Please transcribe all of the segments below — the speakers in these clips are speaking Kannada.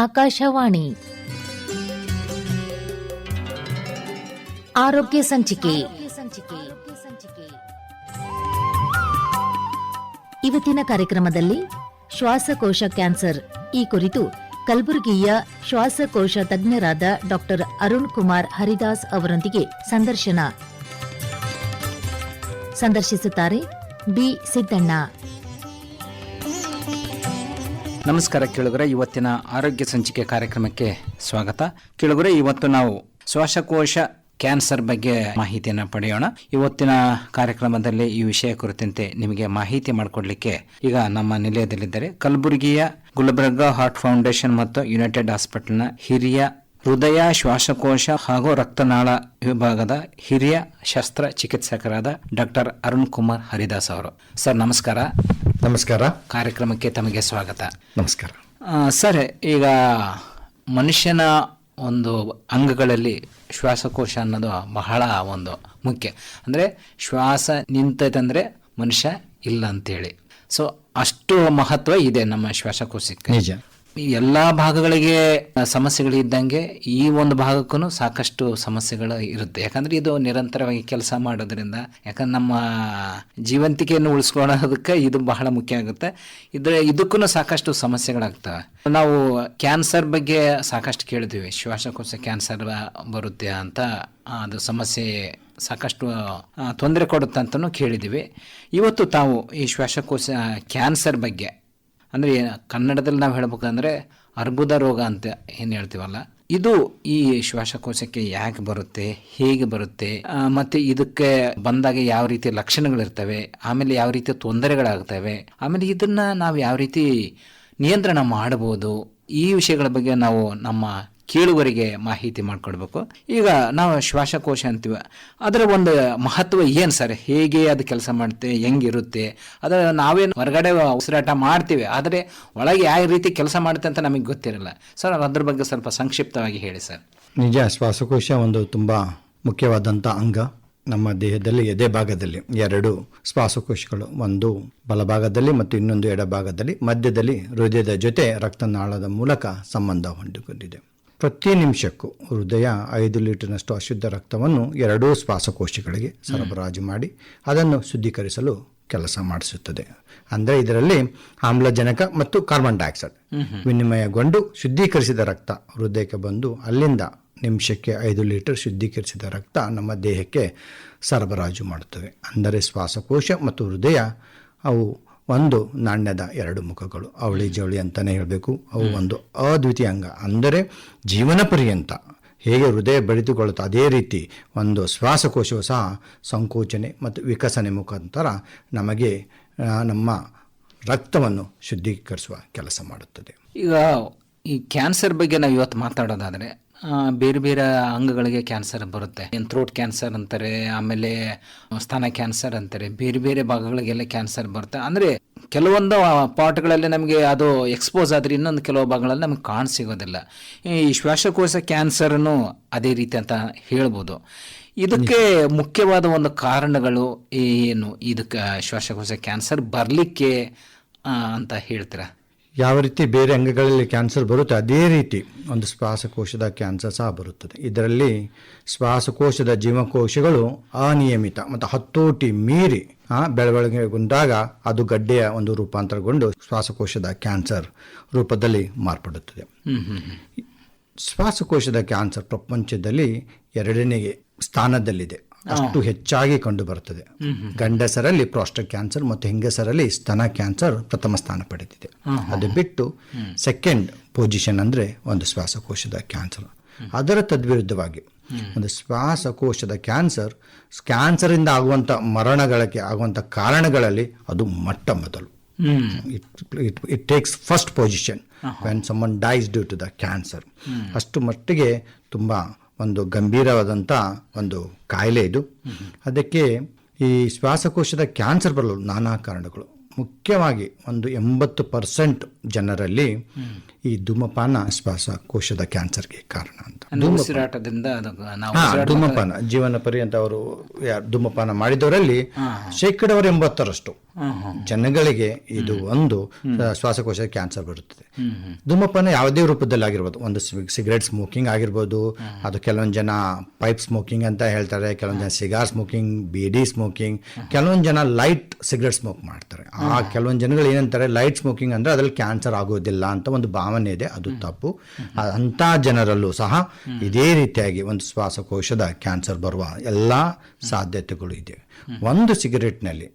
ಆಕಾಶವಾಣಿ ಆರೋಗ್ಯ ಸಂಚಿಕೆ. ಇವತ್ತಿನ ಕಾರ್ಯಕ್ರಮದಲ್ಲಿ ಶ್ವಾಸಕೋಶ ಕ್ಯಾನ್ಸರ್ ಈ ಕುರಿತು ಕಲಬುರಗಿಯ ಶ್ವಾಸಕೋಶ ತಜ್ಞರಾದ ಡಾಕ್ಟರ್ ಅರುಣ್ ಕುಮಾರ್ ಹರಿದಾಸ್ ಅವರೊಂದಿಗೆ ಸಂದರ್ಶಿಸುತ್ತಾರೆ ಬಿ ಸಿದ್ದಣ್ಣ. ನಮಸ್ಕಾರ ಕೇಳುಗರೆ, ಇವತ್ತಿನ ಆರೋಗ್ಯ ಸಂಚಿಕೆ ಕಾರ್ಯಕ್ರಮಕ್ಕೆ ಸ್ವಾಗತ. ಕೇಳುಗರೆ, ಇವತ್ತು ನಾವು ಶ್ವಾಸಕೋಶ ಕ್ಯಾನ್ಸರ್ ಬಗ್ಗೆ ಮಾಹಿತಿಯನ್ನು ಪಡೆಯೋಣ. ಇವತ್ತಿನ ಕಾರ್ಯಕ್ರಮದಲ್ಲಿ ಈ ವಿಷಯ ಕುರಿತಂತೆ ನಿಮಗೆ ಮಾಹಿತಿ ಮಾಡಿಕೊಡ್ಲಿಕ್ಕೆ ಈಗ ನಮ್ಮ ನಿಲಯದಲ್ಲಿದ್ದಾರೆ ಕಲಬುರಗಿಯ ಗುಲ್ಬರ್ಗಾ ಹಾರ್ಟ್ ಫೌಂಡೇಶನ್ ಮತ್ತು ಯುನೈಟೆಡ್ ಹಾಸ್ಪಿಟಲ್ನ ಹಿರಿಯ ಹೃದಯ, ಶ್ವಾಸಕೋಶ ಹಾಗೂ ರಕ್ತನಾಳ ವಿಭಾಗದ ಹಿರಿಯ ಶಸ್ತ್ರ ಚಿಕಿತ್ಸಕರಾದ ಡಾಕ್ಟರ್ ಅರುಣ್ ಕುಮಾರ್ ಹರಿದಾಸ್ ಅವರು. ಸರ್ ನಮಸ್ಕಾರ. ನಮಸ್ಕಾರ. ಕಾರ್ಯಕ್ರಮಕ್ಕೆ ತಮಗೆ ಸ್ವಾಗತ. ನಮಸ್ಕಾರ. ಸರ್, ಈಗ ಮನುಷ್ಯನ ಒಂದು ಅಂಗಗಳಲ್ಲಿ ಶ್ವಾಸಕೋಶ ಅನ್ನೋದು ಬಹಳ ಒಂದು ಮುಖ್ಯ. ಅಂದರೆ ಶ್ವಾಸ ನಿಂತಂದರೆ ಮನುಷ್ಯ ಇಲ್ಲ ಅಂತೇಳಿ. ಸೊ ಅಷ್ಟು ಮಹತ್ವ ಇದೆ ನಮ್ಮ ಶ್ವಾಸಕೋಶಕ್ಕೆ. ನಿಜ. ಎಲ್ಲ ಭಾಗಗಳಿಗೆ ಸಮಸ್ಯೆಗಳಿದ್ದಂಗೆ ಈ ಒಂದು ಭಾಗಕ್ಕೂ ಸಾಕಷ್ಟು ಸಮಸ್ಯೆಗಳು ಇರುತ್ತೆ. ಯಾಕಂದ್ರೆ ಇದು ನಿರಂತರವಾಗಿ ಕೆಲಸ ಮಾಡೋದ್ರಿಂದ, ಯಾಕಂದ್ರೆ ನಮ್ಮ ಜೀವಂತಿಕೆಯನ್ನು ಉಳಿಸ್ಕೊಳ್ಳೋದಕ್ಕೆ ಇದು ಬಹಳ ಮುಖ್ಯ ಆಗುತ್ತೆ. ಇದಕ್ಕೂ ಸಾಕಷ್ಟು ಸಮಸ್ಯೆಗಳಾಗ್ತವೆ. ನಾವು ಕ್ಯಾನ್ಸರ್ ಬಗ್ಗೆ ಸಾಕಷ್ಟು ಕೇಳಿದ್ವಿ. ಶ್ವಾಸಕೋಶ ಕ್ಯಾನ್ಸರ್ ಬರುತ್ತೆ ಅಂತ, ಅದು ಸಮಸ್ಯೆ ಸಾಕಷ್ಟು ತೊಂದರೆ ಕೊಡುತ್ತೆ ಅಂತಲೂ ಕೇಳಿದ್ದೀವಿ. ಇವತ್ತು ತಾವು ಈ ಶ್ವಾಸಕೋಶ ಕ್ಯಾನ್ಸರ್ ಬಗ್ಗೆ, ಅಂದರೆ ಕನ್ನಡದಲ್ಲಿ ನಾವು ಹೇಳ್ಬೇಕಂದ್ರೆ ಅರ್ಬುದ ರೋಗ ಅಂತ ಏನು ಹೇಳ್ತೀವಲ್ಲ, ಇದು ಈ ಶ್ವಾಸಕೋಶಕ್ಕೆ ಯಾಕೆ ಬರುತ್ತೆ, ಹೇಗೆ ಬರುತ್ತೆ, ಮತ್ತು ಇದಕ್ಕೆ ಬಂದಾಗ ಯಾವ ರೀತಿ ಲಕ್ಷಣಗಳಿರ್ತವೆ, ಆಮೇಲೆ ಯಾವ ರೀತಿ ತೊಂದರೆಗಳಾಗ್ತವೆ, ಆಮೇಲೆ ಇದನ್ನು ನಾವು ಯಾವ ರೀತಿ ನಿಯಂತ್ರಣ ಮಾಡಬಹುದು, ಈ ವಿಷಯಗಳ ಬಗ್ಗೆ ನಾವು ನಮ್ಮ ಕೇಳುವರಿಗೆ ಮಾಹಿತಿ ಮಾಡಿಕೊಡ್ಬೇಕು. ಈಗ ನಾವು ಶ್ವಾಸಕೋಶ ಅಂತೀವಿ, ಅದರ ಒಂದು ಮಹತ್ವ ಏನು ಸರ್? ಹೇಗೆ ಅದು ಕೆಲಸ ಮಾಡುತ್ತೆ, ಹೆಂಗಿರುತ್ತೆ? ಅದರ ನಾವೇನು ಹೊರಗಡೆ ಉಸಿರಾಟ ಮಾಡ್ತೀವಿ, ಆದರೆ ಒಳಗೆ ಯಾವ ರೀತಿ ಕೆಲಸ ಮಾಡುತ್ತೆ ಅಂತ ನಮಗೆ ಗೊತ್ತಿರಲ್ಲ. ಸರ್, ಅದ್ರ ಬಗ್ಗೆ ಸ್ವಲ್ಪ ಸಂಕ್ಷಿಪ್ತವಾಗಿ ಹೇಳಿ ಸರ್. ನಿಜ, ಶ್ವಾಸಕೋಶ ಒಂದು ತುಂಬ ಮುಖ್ಯವಾದಂಥ ಅಂಗ. ನಮ್ಮ ದೇಹದಲ್ಲಿ ಎದೆ ಭಾಗದಲ್ಲಿ 2 ಶ್ವಾಸಕೋಶಗಳು, ಒಂದು ಬಲಭಾಗದಲ್ಲಿ ಮತ್ತು ಇನ್ನೊಂದು ಎಡಭಾಗದಲ್ಲಿ, ಮಧ್ಯದಲ್ಲಿ ಹೃದಯದ ಜೊತೆ ರಕ್ತನಾಳದ ಮೂಲಕ ಸಂಬಂಧ ಹೊಂದಿಕೊಂಡಿದೆ. ಪ್ರತಿ ನಿಮಿಷಕ್ಕೂ ಹೃದಯ 5 ಲೀಟರ್ನಷ್ಟು ಅಶುದ್ಧ ರಕ್ತವನ್ನು 2 ಶ್ವಾಸಕೋಶಗಳಿಗೆ ಸರಬರಾಜು ಮಾಡಿ ಅದನ್ನು ಶುದ್ಧೀಕರಿಸಲು ಕೆಲಸ ಮಾಡಿಸುತ್ತದೆ. ಅಂದರೆ ಇದರಲ್ಲಿ ಆಮ್ಲಜನಕ ಮತ್ತು ಕಾರ್ಬನ್ ಡೈಆಕ್ಸೈಡ್ ವಿನಿಮಯಗೊಂಡು ಶುದ್ಧೀಕರಿಸಿದ ರಕ್ತ ಹೃದಯಕ್ಕೆ ಬಂದು ಅಲ್ಲಿಂದ ನಿಮಿಷಕ್ಕೆ 5 ಲೀಟರ್ ಶುದ್ಧೀಕರಿಸಿದ ರಕ್ತ ನಮ್ಮ ದೇಹಕ್ಕೆ ಸರಬರಾಜು ಮಾಡುತ್ತವೆ. ಅಂದರೆ ಶ್ವಾಸಕೋಶ ಮತ್ತು ಹೃದಯ ಅವು ಒಂದು ನಾಣ್ಯದ 2 ಮುಖಗಳು, ಅವಳಿ ಜವಳಿ ಅಂತಲೇ ಹೇಳಬೇಕು. ಅವು ಒಂದು ಅದ್ವಿತೀಯ ಅಂಗ. ಅಂದರೆ ಜೀವನ ಪರ್ಯಂತ ಹೇಗೆ ಹೃದಯ ಬೆಳೆದುಕೊಳ್ಳುತ್ತೆ, ಅದೇ ರೀತಿ ಒಂದು ಶ್ವಾಸಕೋಶವು ಸಹ ಸಂಕೋಚನೆ ಮತ್ತು ವಿಕಸನೆ ಮುಖಾಂತರ ನಮಗೆ ನಮ್ಮ ರಕ್ತವನ್ನು ಶುದ್ಧೀಕರಿಸುವ ಕೆಲಸ ಮಾಡುತ್ತದೆ. ಈಗ ಈ ಕ್ಯಾನ್ಸರ್ ಬಗ್ಗೆ ನಾವು ಇವತ್ತು ಮಾತಾಡೋದಾದರೆ, ಬೇರೆ ಬೇರೆ ಅಂಗಗಳಿಗೆ ಕ್ಯಾನ್ಸರ್ ಬರುತ್ತೆ. ಥ್ರೋಟ್ ಕ್ಯಾನ್ಸರ್ ಅಂತಾರೆ, ಆಮೇಲೆ ಸ್ತನ ಕ್ಯಾನ್ಸರ್ ಅಂತಾರೆ, ಬೇರೆ ಬೇರೆ ಭಾಗಗಳಿಗೆಲ್ಲ ಕ್ಯಾನ್ಸರ್ ಬರುತ್ತೆ. ಅಂದರೆ ಕೆಲವೊಂದು ಪಾರ್ಟ್ಗಳಲ್ಲಿ ನಮಗೆ ಅದು ಎಕ್ಸ್ಪೋಸ್ ಆದರೆ ಇನ್ನೊಂದು ಕೆಲವು ಭಾಗಗಳಲ್ಲಿ ನಮಗೆ ಕಾಣಸಿಗೋದಿಲ್ಲ. ಈ ಶ್ವಾಸಕೋಶ ಕ್ಯಾನ್ಸರ್ನು ಅದೇ ರೀತಿ ಅಂತ ಹೇಳ್ಬೋದು. ಇದಕ್ಕೆ ಮುಖ್ಯವಾದ ಒಂದು ಕಾರಣಗಳು ಏನು, ಇದಕ್ಕೆ ಶ್ವಾಸಕೋಶ ಕ್ಯಾನ್ಸರ್ ಬರಲಿಕ್ಕೆ ಅಂತ ಹೇಳ್ತೀರಾ? ಯಾವ ರೀತಿ ಬೇರೆ ಅಂಗಗಳಲ್ಲಿ ಕ್ಯಾನ್ಸರ್ ಬರುತ್ತೆ ಅದೇ ರೀತಿ ಒಂದು ಶ್ವಾಸಕೋಶದ ಕ್ಯಾನ್ಸರ್ ಸಹ ಬರುತ್ತದೆ. ಇದರಲ್ಲಿ ಶ್ವಾಸಕೋಶದ ಜೀವಕೋಶಗಳು ಅನಿಯಮಿತ ಮತ್ತು ಹತೋಟಿ ಮೀರಿ ಬೆಳವಣಿಗೆಗೊಂಡಾಗ ಅದು ಗಡ್ಡೆಯ ಒಂದು ರೂಪಾಂತರಗೊಂಡು ಶ್ವಾಸಕೋಶದ ಕ್ಯಾನ್ಸರ್ ರೂಪದಲ್ಲಿ ಮಾರ್ಪಡುತ್ತದೆ. ಶ್ವಾಸಕೋಶದ ಕ್ಯಾನ್ಸರ್ ಪ್ರಪಂಚದಲ್ಲಿ 2ನೇ ಸ್ಥಾನದಲ್ಲಿದೆ. ಅಷ್ಟು ಹೆಚ್ಚಾಗಿ ಕಂಡು ಬರುತ್ತದೆ. ಗಂಡಸರಲ್ಲಿ ಪ್ರಾಸ್ಟೇಟ್ ಕ್ಯಾನ್ಸರ್ ಮತ್ತು ಹೆಂಗಸರಲ್ಲಿ ಸ್ತನ ಕ್ಯಾನ್ಸರ್ ಪ್ರಥಮ ಸ್ಥಾನ ಪಡೆದಿದೆ. ಅದು ಬಿಟ್ಟು ಸೆಕೆಂಡ್ ಪೊಸಿಷನ್ ಅಂದರೆ ಒಂದು ಶ್ವಾಸಕೋಶದ ಕ್ಯಾನ್ಸರ್. ಅದರ ತದ್ವಿರುದ್ಧವಾಗಿ ಒಂದು ಶ್ವಾಸಕೋಶದ ಕ್ಯಾನ್ಸರಿಂದ ಆಗುವಂಥ ಮರಣಗಳಿಗೆ ಆಗುವಂಥ ಕಾರಣಗಳಲ್ಲಿ ಅದು ಮೊಟ್ಟ ಮೊದಲು. It takes first position when someone dies due to the cancer. ಅಷ್ಟು ಮಟ್ಟಿಗೆ ತುಂಬ ಒಂದು ಗಂಭೀರವಾದಂಥ ಒಂದು ಕಾಯಿಲೆ ಇದು. ಅದಕ್ಕೆ ಈ ಶ್ವಾಸಕೋಶದ ಕ್ಯಾನ್ಸರ್ ಬರಲು ನಾನಾ ಕಾರಣಗಳು. ಮುಖ್ಯವಾಗಿ ಒಂದು 80% ಜನರಲ್ಲಿ ಈ ಧೂಮಪಾನ ಶ್ವಾಸಕೋಶದ ಕ್ಯಾನ್ಸರ್ಗೆ ಕಾರಣ ಅಂತ. ಅಂದ್ರೆ ಉಸಿರಾಟದಿಂದ ಅದು ನಾವು ಧೂಮಪಾನ ಜೀವನ ಪರ್ಯಂತ ಅವರು ಧೂಮಪಾನ ಮಾಡಿದವರಲ್ಲಿ 80% ಜನಗಳಿಗೆ ಇದು ಒಂದು ಶ್ವಾಸಕೋಶದ ಕ್ಯಾನ್ಸರ್ ಬರುತ್ತದೆ. ಧೂಮಪಾನ ಯಾವುದೇ ರೂಪದಲ್ಲಿ ಆಗಿರ್ಬೋದು, ಒಂದು ಸಿಗರೇಟ್ ಸ್ಮೋಕಿಂಗ್ ಆಗಿರ್ಬೋದು, ಅದು ಕೆಲವೊಂದು ಜನ ಪೈಪ್ ಸ್ಮೋಕಿಂಗ್ ಅಂತ ಹೇಳ್ತಾರೆ, ಕೆಲವೊಂದು ಜನ ಸಿಗಾರ್ ಸ್ಮೋಕಿಂಗ್, ಬೀಡಿ ಸ್ಮೋಕಿಂಗ್, ಕೆಲವೊಂದು ಜನ ಲೈಟ್ ಸಿಗರೇಟ್ ಸ್ಮೋಕ್ ಮಾಡ್ತಾರೆ. ಆ ಕೆಲವೊಂದು ಜನಗಳು ಏನಂತಾರೆ, ಲೈಟ್ ಸ್ಮೋಕಿಂಗ್ ಅಂದ್ರೆ ಅದ್ರಲ್ಲಿ ಕ್ಯಾನ್ಸರ್ ಆಗೋದಿಲ್ಲ ಅಂತ ಒಂದು ಭಾವನೆ ಇದೆ, ಅದು ತಪ್ಪು. ಅಂಥ ಜನರಲ್ಲೂ ಸಹ ಇದೇ ರೀತಿಯಾಗಿ ಒಂದು ಶ್ವಾಸಕೋಶದ ಕ್ಯಾನ್ಸರ್ ಬರುವ ಎಲ್ಲ ಸಾಧ್ಯತೆಗಳು ಇದೆ. ಒಂದು ಸಿಗರೇಟ್ನಲ್ಲಿ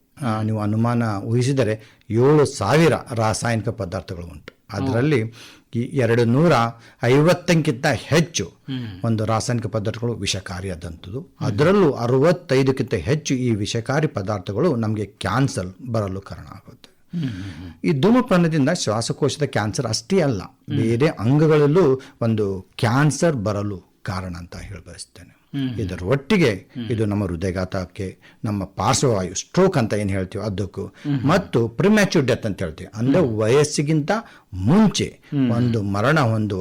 ನೀವು ಅನುಮಾನ ಊಹಿಸಿದರೆ 7,000 ರಾಸಾಯನಿಕ ಪದಾರ್ಥಗಳು ಉಂಟು. ಅದರಲ್ಲಿ ಈ 250ಕ್ಕಿಂತ ಹೆಚ್ಚು ಒಂದು ರಾಸಾಯನಿಕ ಪದಾರ್ಥಗಳು ವಿಷಕಾರಿಯಾದಂಥದ್ದು. ಅದರಲ್ಲೂ 65ಕ್ಕಿಂತ ಹೆಚ್ಚು ಈ ವಿಷಕಾರಿ ಪದಾರ್ಥಗಳು ನಮಗೆ ಕ್ಯಾನ್ಸರ್ ಬರಲು ಕಾರಣ ಆಗುತ್ತೆ. ಈ ಧೂಮಪಾನದಿಂದ ಶ್ವಾಸಕೋಶದ ಕ್ಯಾನ್ಸರ್ ಅಷ್ಟೇ ಅಲ್ಲ, ಬೇರೆ ಅಂಗಗಳಲ್ಲೂ ಒಂದು ಕ್ಯಾನ್ಸರ್ ಬರಲು ಕಾರಣ ಅಂತ ಹೇಳಿ ಬಯಸ್ತೇನೆ. ಇದರ ಒಟ್ಟಿಗೆ ಇದು ನಮ್ಮ ಹೃದಯಘಾತಕ್ಕೆ, ನಮ್ಮ ಪಾರ್ಶ್ವವಾಯು ಸ್ಟ್ರೋಕ್ ಅಂತ ಏನು ಹೇಳ್ತೀವಿ ಅದಕ್ಕೂ, ಮತ್ತು ಪ್ರಿಮ್ಯಾಚೂರ್ ಡೆತ್ ಅಂತ ಹೇಳ್ತೀವಿ, ಅಂದರೆ ವಯಸ್ಸಿಗಿಂತ ಮುಂಚೆ ಒಂದು ಮರಣ ಒಂದು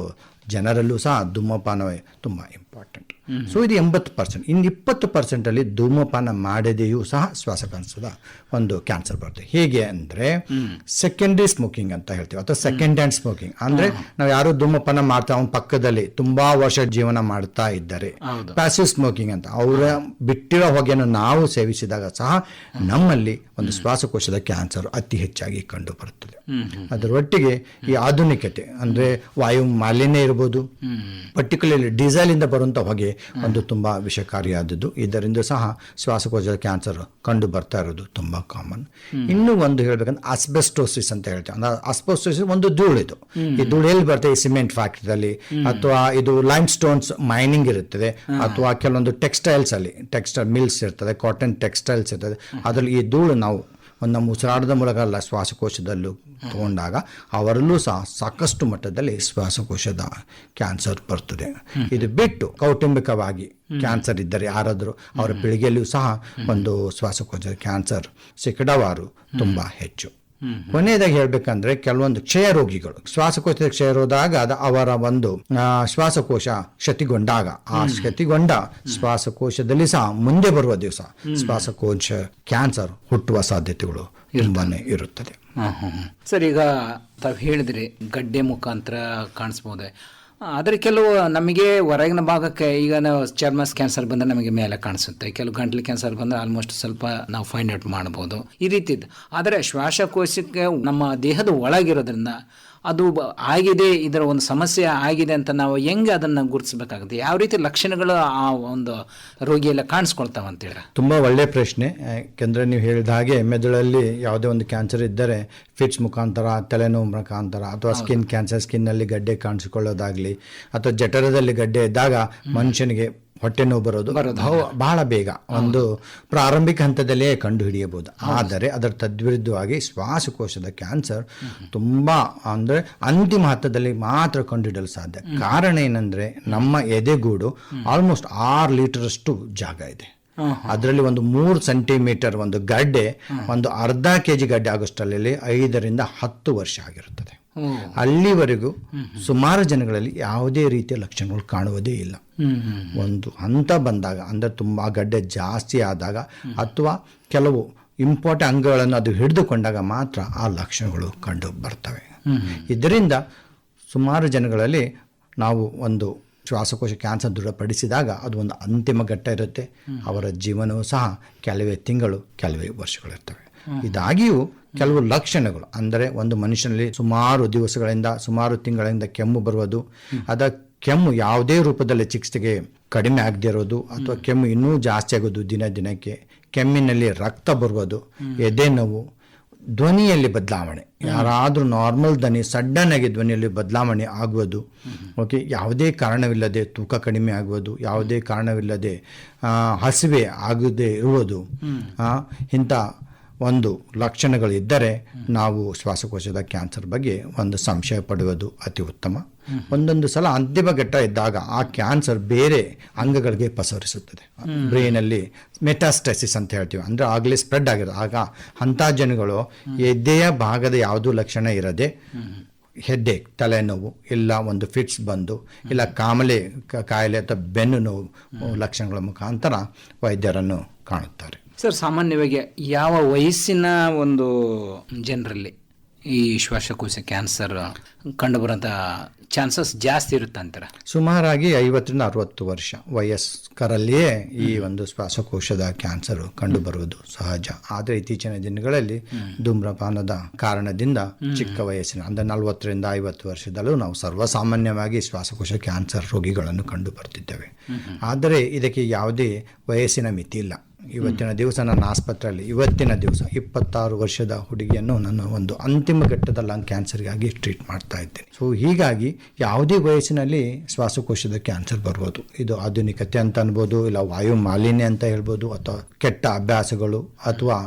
ಜನರಲ್ಲೂ ಸಹ ಧೂಮಪಾನವೇ ತುಂಬ ಇಂಪಾರ್ಟೆಂಟ್. ಸೊ ಇದು 80%. ಇನ್ನು 20% ಧೂಮಪಾನ ಮಾಡದೆಯೂ ಸಹ ಶ್ವಾಸಕೋಶದ ಒಂದು ಕ್ಯಾನ್ಸರ್ ಬರುತ್ತೆ. ಹೇಗೆ ಅಂದರೆ ಸೆಕೆಂಡರಿ ಸ್ಮೋಕಿಂಗ್ ಅಂತ ಹೇಳ್ತೀವಿ, ಅಥವಾ ಸೆಕೆಂಡ್ ಹ್ಯಾಂಡ್ ಸ್ಮೋಕಿಂಗ್. ಅಂದರೆ ನಾವು ಯಾರು ಧೂಮಪಾನ ಮಾಡ್ತಾ ಅವನ ಪಕ್ಕದಲ್ಲಿ ತುಂಬಾ ವರ್ಷ ಜೀವನ ಮಾಡ್ತಾ ಇದ್ದಾರೆ, ಪ್ಯಾಸಿವ್ ಸ್ಮೋಕಿಂಗ್ ಅಂತ, ಅವರ ಬಿಟ್ಟಿರೋ ಹೊಗೆಯನ್ನು ನಾವು ಸೇವಿಸಿದಾಗ ಸಹ ನಮ್ಮಲ್ಲಿ ಒಂದು ಶ್ವಾಸಕೋಶದ ಕ್ಯಾನ್ಸರ್ ಅತಿ ಹೆಚ್ಚಾಗಿ ಕಂಡು ಬರುತ್ತದೆ. ಅದರೊಟ್ಟಿಗೆ ಈ ಆಧುನಿಕತೆ ಅಂದರೆ ವಾಯು ಮಾಲಿನ್ಯ ಇರ್ಬೋದು, ಪರ್ಟಿಕ್ಯುಲರ್ಲಿ ಡೀಸೆಲ್ ಇಂದ ಬರುವಂಥ ಹೊಗೆ ಒಂದು ತುಂಬಾ ವಿಷಕಾರಿಯಾದದ್ದು. ಇದರಿಂದ ಸಹ ಶ್ವಾಸಕೋಶದ ಕ್ಯಾನ್ಸರ್ ಕಂಡು ಬರ್ತಾ ಇರೋದು ತುಂಬಾ ಕಾಮನ್. ಇನ್ನೂ ಒಂದು ಹೇಳ್ಬೇಕಂದ್ರೆ ಅಸ್ಬೆಸ್ಟೋಸಿಸ್ ಅಂತ ಹೇಳ್ತೇವೆ. ಅಂದ್ರೆ ಅಸ್ಬೆಸ್ಟೋಸಿಸ್ ಒಂದು ಧೂಳು. ಇದು ಈ ಧೂಳು ಎಲ್ಲಿ ಬರ್ತದೆ, ಈ ಸಿಮೆಂಟ್ ಫ್ಯಾಕ್ಟ್ರಿಯಲ್ಲಿ, ಅಥವಾ ಇದು ಲೈಮ್ ಸ್ಟೋನ್ಸ್ ಮೈನಿಂಗ್ ಇರುತ್ತದೆ, ಅಥವಾ ಕೆಲವೊಂದು ಟೆಕ್ಸ್ಟೈಲ್ಸ್ ಅಲ್ಲಿ, ಟೆಕ್ಸ್ಟೈಲ್ ಮಿಲ್ಸ್ ಇರ್ತದೆ, ಕಾಟನ್ ಟೆಕ್ಸ್ಟೈಲ್ಸ್ ಇರ್ತದೆ, ಅದರಲ್ಲಿ ಈ ಧೂಳು ನಾವು ನಮ್ಮ ಉಸಿರಾಟದ ಮೂಲಕ ಅಲ್ಲ ಶ್ವಾಸಕೋಶದಲ್ಲೂ ತಗೊಂಡಾಗ ಅವರಲ್ಲೂ ಸಹ ಸಾಕಷ್ಟು ಮಟ್ಟದಲ್ಲಿ ಶ್ವಾಸಕೋಶದ ಕ್ಯಾನ್ಸರ್ ಬರ್ತದೆ. ಇದು ಬಿಟ್ಟು ಕೌಟುಂಬಿಕವಾಗಿ ಕ್ಯಾನ್ಸರ್ ಇದ್ದರೆ ಯಾರಾದರೂ ಅವರ ಪೀಳಿಗೆಯಲ್ಲಿಯೂ ಸಹ ಒಂದು ಶ್ವಾಸಕೋಶದ ಕ್ಯಾನ್ಸರ್ ಶೇಕಡಾವಾರು ತುಂಬ ಹೆಚ್ಚು. ಕೊನೆಯದಾಗಿ ಹೇಳ್ಬೇಕಂದ್ರೆ ಕೆಲವೊಂದು ಕ್ಷಯ ರೋಗಿಗಳು ಶ್ವಾಸಕೋಶದ ಕ್ಷಯ ಹೋದಾಗ ಅವರ ಒಂದು ಶ್ವಾಸಕೋಶ ಕ್ಷತಿಗೊಂಡಾಗ ಆ ಕ್ಷತಿಗೊಂಡ ಶ್ವಾಸಕೋಶದಲ್ಲಿ ಸಹ ಮುಂದೆ ಬರುವ ದಿವಸ ಶ್ವಾಸಕೋಶ ಕ್ಯಾನ್ಸರ್ ಹುಟ್ಟುವ ಸಾಧ್ಯತೆಗಳು ತುಂಬಾನೇ ಇರುತ್ತದೆ. ಸರ್, ಈಗ ತಾವು ಹೇಳಿದ್ರಿ ಗಡ್ಡೆ ಮುಖಾಂತರ ಕಾಣಿಸ್ಬೋದೆ, ಆದರೆ ಕೆಲವು ನಮಗೆ ಹೊರಗಿನ ಭಾಗಕ್ಕೆ, ಈಗ ನಾವು ಚರ್ಮ ಕ್ಯಾನ್ಸರ್ ಬಂದರೆ ನಮಗೆ ಮೇಲೆ ಕಾಣಿಸುತ್ತೆ, ಕೆಲವು ಗಂಟ್ಲು ಕ್ಯಾನ್ಸರ್ ಬಂದರೆ ಆಲ್ಮೋಸ್ಟ್ ಸ್ವಲ್ಪ ನಾವು ಫೈಂಡ್ ಔಟ್ ಮಾಡ್ಬೋದು ಈ ರೀತಿದ್ದು. ಆದರೆ ಶ್ವಾಸಕೋಶಕ್ಕೆ ನಮ್ಮ ದೇಹದ ಒಳಗಿರೋದ್ರಿಂದ ಅದು ಆಗಿದೆ, ಇದರ ಒಂದು ಸಮಸ್ಯೆ ಆಗಿದೆ ಅಂತ ನಾವು ಹೆಂಗೆ ಅದನ್ನು ಗುರುತಿಸಬೇಕಾಗುತ್ತೆ? ಯಾವ ರೀತಿ ಲಕ್ಷಣಗಳು ಆ ಒಂದು ರೋಗಿಯೆಲ್ಲ ಕಾಣಿಸ್ಕೊಳ್ತಾವೆ ಅಂತೇಳಿ? ತುಂಬ ಒಳ್ಳೆಯ ಪ್ರಶ್ನೆ. ಯಾಕೆಂದರೆ ನೀವು ಹೇಳಿದ ಹಾಗೆ ಮೆದುಳಲ್ಲಿ ಯಾವುದೇ ಒಂದು ಕ್ಯಾನ್ಸರ್ ಇದ್ದರೆ ಫಿಟ್ಸ್ ಮುಖಾಂತರ, ತಲೆನೋವು ಮುಖಾಂತರ, ಅಥವಾ ಸ್ಕಿನ್ ಕ್ಯಾನ್ಸರ್, ಸ್ಕಿನ್ನಲ್ಲಿ ಗಡ್ಡೆ ಕಾಣಿಸಿಕೊಳ್ಳೋದಾಗಲಿ, ಅಥವಾ ಜಠರದಲ್ಲಿ ಗಡ್ಡೆ ಇದ್ದಾಗ ಮನುಷ್ಯನಿಗೆ ಹೊಟ್ಟೆ ನೋವು ಬರೋದು ಬಹಳ ಬೇಗ ಒಂದು ಪ್ರಾರಂಭಿಕ ಹಂತದಲ್ಲೇ ಕಂಡು ಹಿಡಿಯಬಹುದು. ಆದರೆ ಅದರ ತದ್ವಿರುದ್ಧವಾಗಿ ಶ್ವಾಸಕೋಶದ ಕ್ಯಾನ್ಸರ್ ತುಂಬ ಅಂದರೆ ಅಂತಿಮ ಹಂತದಲ್ಲಿ ಮಾತ್ರ ಕಂಡುಹಿಡಿಯಲು ಸಾಧ್ಯ. ಕಾರಣ ಏನಂದ್ರೆ ನಮ್ಮ ಎದೆಗೂಡು ಆಲ್ಮೋಸ್ಟ್ 6 ಲೀಟರಷ್ಟು ಜಾಗ ಇದೆ. ಅದರಲ್ಲಿ ಒಂದು 3 ಸೆಂಟಿಮೀಟರ್ ಒಂದು ಗಡ್ಡೆ ಒಂದು ಅರ್ಧ ಕೆಜಿ ಗಡ್ಡೆ ಆಗೋಷ್ಟರಲ್ಲಿ 5 ರಿಂದ 10 ವರ್ಷ ಆಗಿರುತ್ತದೆ. ಅಲ್ಲಿವರೆಗೂ ಸುಮಾರು ಜನಗಳಲ್ಲಿ ಯಾವುದೇ ರೀತಿಯ ಲಕ್ಷಣಗಳು ಕಾಣುವುದೇ ಇಲ್ಲ. ಒಂದು ಹಂತ ಬಂದಾಗ ಅಂದರೆ ತುಂಬ ಗಡ್ಡೆ ಜಾಸ್ತಿ ಆದಾಗ ಅಥವಾ ಕೆಲವು ಇಂಪಾರ್ಟೆಂಟ್ ಅಂಗಗಳನ್ನು ಅದು ಹಿಡಿದುಕೊಂಡಾಗ ಮಾತ್ರ ಆ ಲಕ್ಷಣಗಳು ಕಂಡು ಬರ್ತವೆ. ಇದರಿಂದ ಸುಮಾರು ಜನಗಳಲ್ಲಿ ನಾವು ಒಂದು ಶ್ವಾಸಕೋಶ ಕ್ಯಾನ್ಸರ್ ದೃಢಪಡಿಸಿದಾಗ ಅದು ಒಂದು ಅಂತಿಮ ಘಟ್ಟ ಇರುತ್ತೆ. ಅವರ ಜೀವನವೂ ಸಹ ಕೆಲವೇ ತಿಂಗಳು, ಕೆಲವೇ ವರ್ಷಗಳಿರ್ತವೆ. ಇದಾಗಿಯೂ ಕೆಲವು ಲಕ್ಷಣಗಳು ಅಂದರೆ ಒಂದು ಮನುಷ್ಯನಲ್ಲಿ ಸುಮಾರು ದಿವಸಗಳಿಂದ, ಸುಮಾರು ತಿಂಗಳಿಂದ ಕೆಮ್ಮು ಬರುವುದು, ಅದ ಕೆಮ್ಮು ಯಾವುದೇ ರೂಪದಲ್ಲಿ ಚಿಕಿತ್ಸೆಗೆ ಕಡಿಮೆ ಆಗದೆ ಇರೋದು, ಅಥವಾ ಕೆಮ್ಮು ಇನ್ನೂ ಜಾಸ್ತಿ ಆಗೋದು ದಿನ ದಿನಕ್ಕೆ, ಕೆಮ್ಮಿನಲ್ಲಿ ರಕ್ತ ಬರುವುದು, ಎದೆ ನೋವು, ಧ್ವನಿಯಲ್ಲಿ ಬದಲಾವಣೆ, ಯಾರಾದರೂ ನಾರ್ಮಲ್ ಧ್ವನಿ ಸಡನ್ ಆಗಿ ಧ್ವನಿಯಲ್ಲಿ ಬದಲಾವಣೆ ಆಗುವುದು, ಓಕೆ, ಯಾವುದೇ ಕಾರಣವಿಲ್ಲದೆ ತೂಕ ಕಡಿಮೆ ಆಗುವುದು, ಯಾವುದೇ ಕಾರಣವಿಲ್ಲದೆ ಹಸಿವೆ ಆಗದೆ ಇರುವುದು, ಇಂಥ ಒಂದು ಲಕ್ಷಣಗಳಿದ್ದರೆ ನಾವು ಶ್ವಾಸಕೋಶದ ಕ್ಯಾನ್ಸರ್ ಬಗ್ಗೆ ಒಂದು ಸಂಶಯ ಪಡುವುದು ಅತಿ ಉತ್ತಮ. ಒಂದೊಂದು ಸಲ ಅಂತಿಮ ಘಟ್ಟ ಇದ್ದಾಗ ಆ ಕ್ಯಾನ್ಸರ್ ಬೇರೆ ಅಂಗಗಳಿಗೆ ಪಸರಿಸುತ್ತದೆ. ಬ್ರೈನಲ್ಲಿ ಮೆಟಾಸ್ಟಸಿಸ್ ಅಂತ ಹೇಳ್ತೀವಿ, ಅಂದರೆ ಆಗಲೇ ಸ್ಪ್ರೆಡ್ ಆಗಿರೋದು. ಆಗ ಅಂಥ ಜನಗಳು ಎದೆಯ ಭಾಗದ ಯಾವುದೂ ಲಕ್ಷಣ ಇರದೆ ಹೆಡ್ಡೇಕ್ ತಲೆನೋವು, ಇಲ್ಲ ಒಂದು ಫಿಟ್ಸ್ ಬಂದು, ಇಲ್ಲ ಕಾಯಿಲೆ ಅಥವಾ ಬೆನ್ನು ನೋವು ಲಕ್ಷಣಗಳ ಮುಖಾಂತರ ವೈದ್ಯರನ್ನು ಕಾಣುತ್ತಾರೆ. ಸರ್, ಸಾಮಾನ್ಯವಾಗಿ ಯಾವ ವಯಸ್ಸಿನ ಒಂದು ಜನರಲ್ಲಿ ಈ ಶ್ವಾಸಕೋಶ ಕ್ಯಾನ್ಸರ್ ಕಂಡುಬರೋಂಥ ಚಾನ್ಸಸ್ ಜಾಸ್ತಿ ಇರುತ್ತೆ ಅಂತಾರೆ? ಸುಮಾರಾಗಿ 50ರಿಂದ 60 ವರ್ಷ ವಯಸ್ಕರಲ್ಲಿಯೇ ಈ ಒಂದು ಶ್ವಾಸಕೋಶದ ಕ್ಯಾನ್ಸರ್ ಕಂಡುಬರುವುದು ಸಹಜ. ಆದರೆ ಇತ್ತೀಚಿನ ದಿನಗಳಲ್ಲಿ ಧೂಮ್ರಪಾನದ ಕಾರಣದಿಂದ ಚಿಕ್ಕ ವಯಸ್ಸಿನ ಅಂದರೆ 40ರಿಂದ 50 ವರ್ಷದಲ್ಲೂ ನಾವು ಸರ್ವಸಾಮಾನ್ಯವಾಗಿ ಶ್ವಾಸಕೋಶ ಕ್ಯಾನ್ಸರ್ ರೋಗಿಗಳನ್ನು ಕಂಡು ಬರ್ತಿದ್ದೇವೆ. ಆದರೆ ಇದಕ್ಕೆ ಯಾವುದೇ ವಯಸ್ಸಿನ ಮಿತಿ ಇಲ್ಲ. ಇವತ್ತಿನ ದಿವಸ ನನ್ನ ಆಸ್ಪತ್ರೆಯಲ್ಲಿ 26 ವರ್ಷದ ಹುಡುಗಿಯನ್ನು ನಾನು ಒಂದು ಅಂತಿಮ ಘಟ್ಟದ ಲಂಗ್ ಕ್ಯಾನ್ಸರ್ಗಾಗಿ ಟ್ರೀಟ್ ಮಾಡ್ತಾ ಇದ್ದೇನೆ. ಸೊ ಹೀಗಾಗಿ ಯಾವುದೇ ವಯಸ್ಸಿನಲ್ಲಿ ಶ್ವಾಸಕೋಶದ ಕ್ಯಾನ್ಸರ್ ಬರ್ಬೋದು. ಇದು ಆಧುನಿಕತೆ ಅಂತ ಅನ್ಬೋದು, ಇಲ್ಲ ವಾಯು ಮಾಲಿನ್ಯ ಅಂತ ಹೇಳ್ಬೋದು, ಅಥವಾ ಕೆಟ್ಟ ಅಭ್ಯಾಸಗಳು, ಅಥವಾ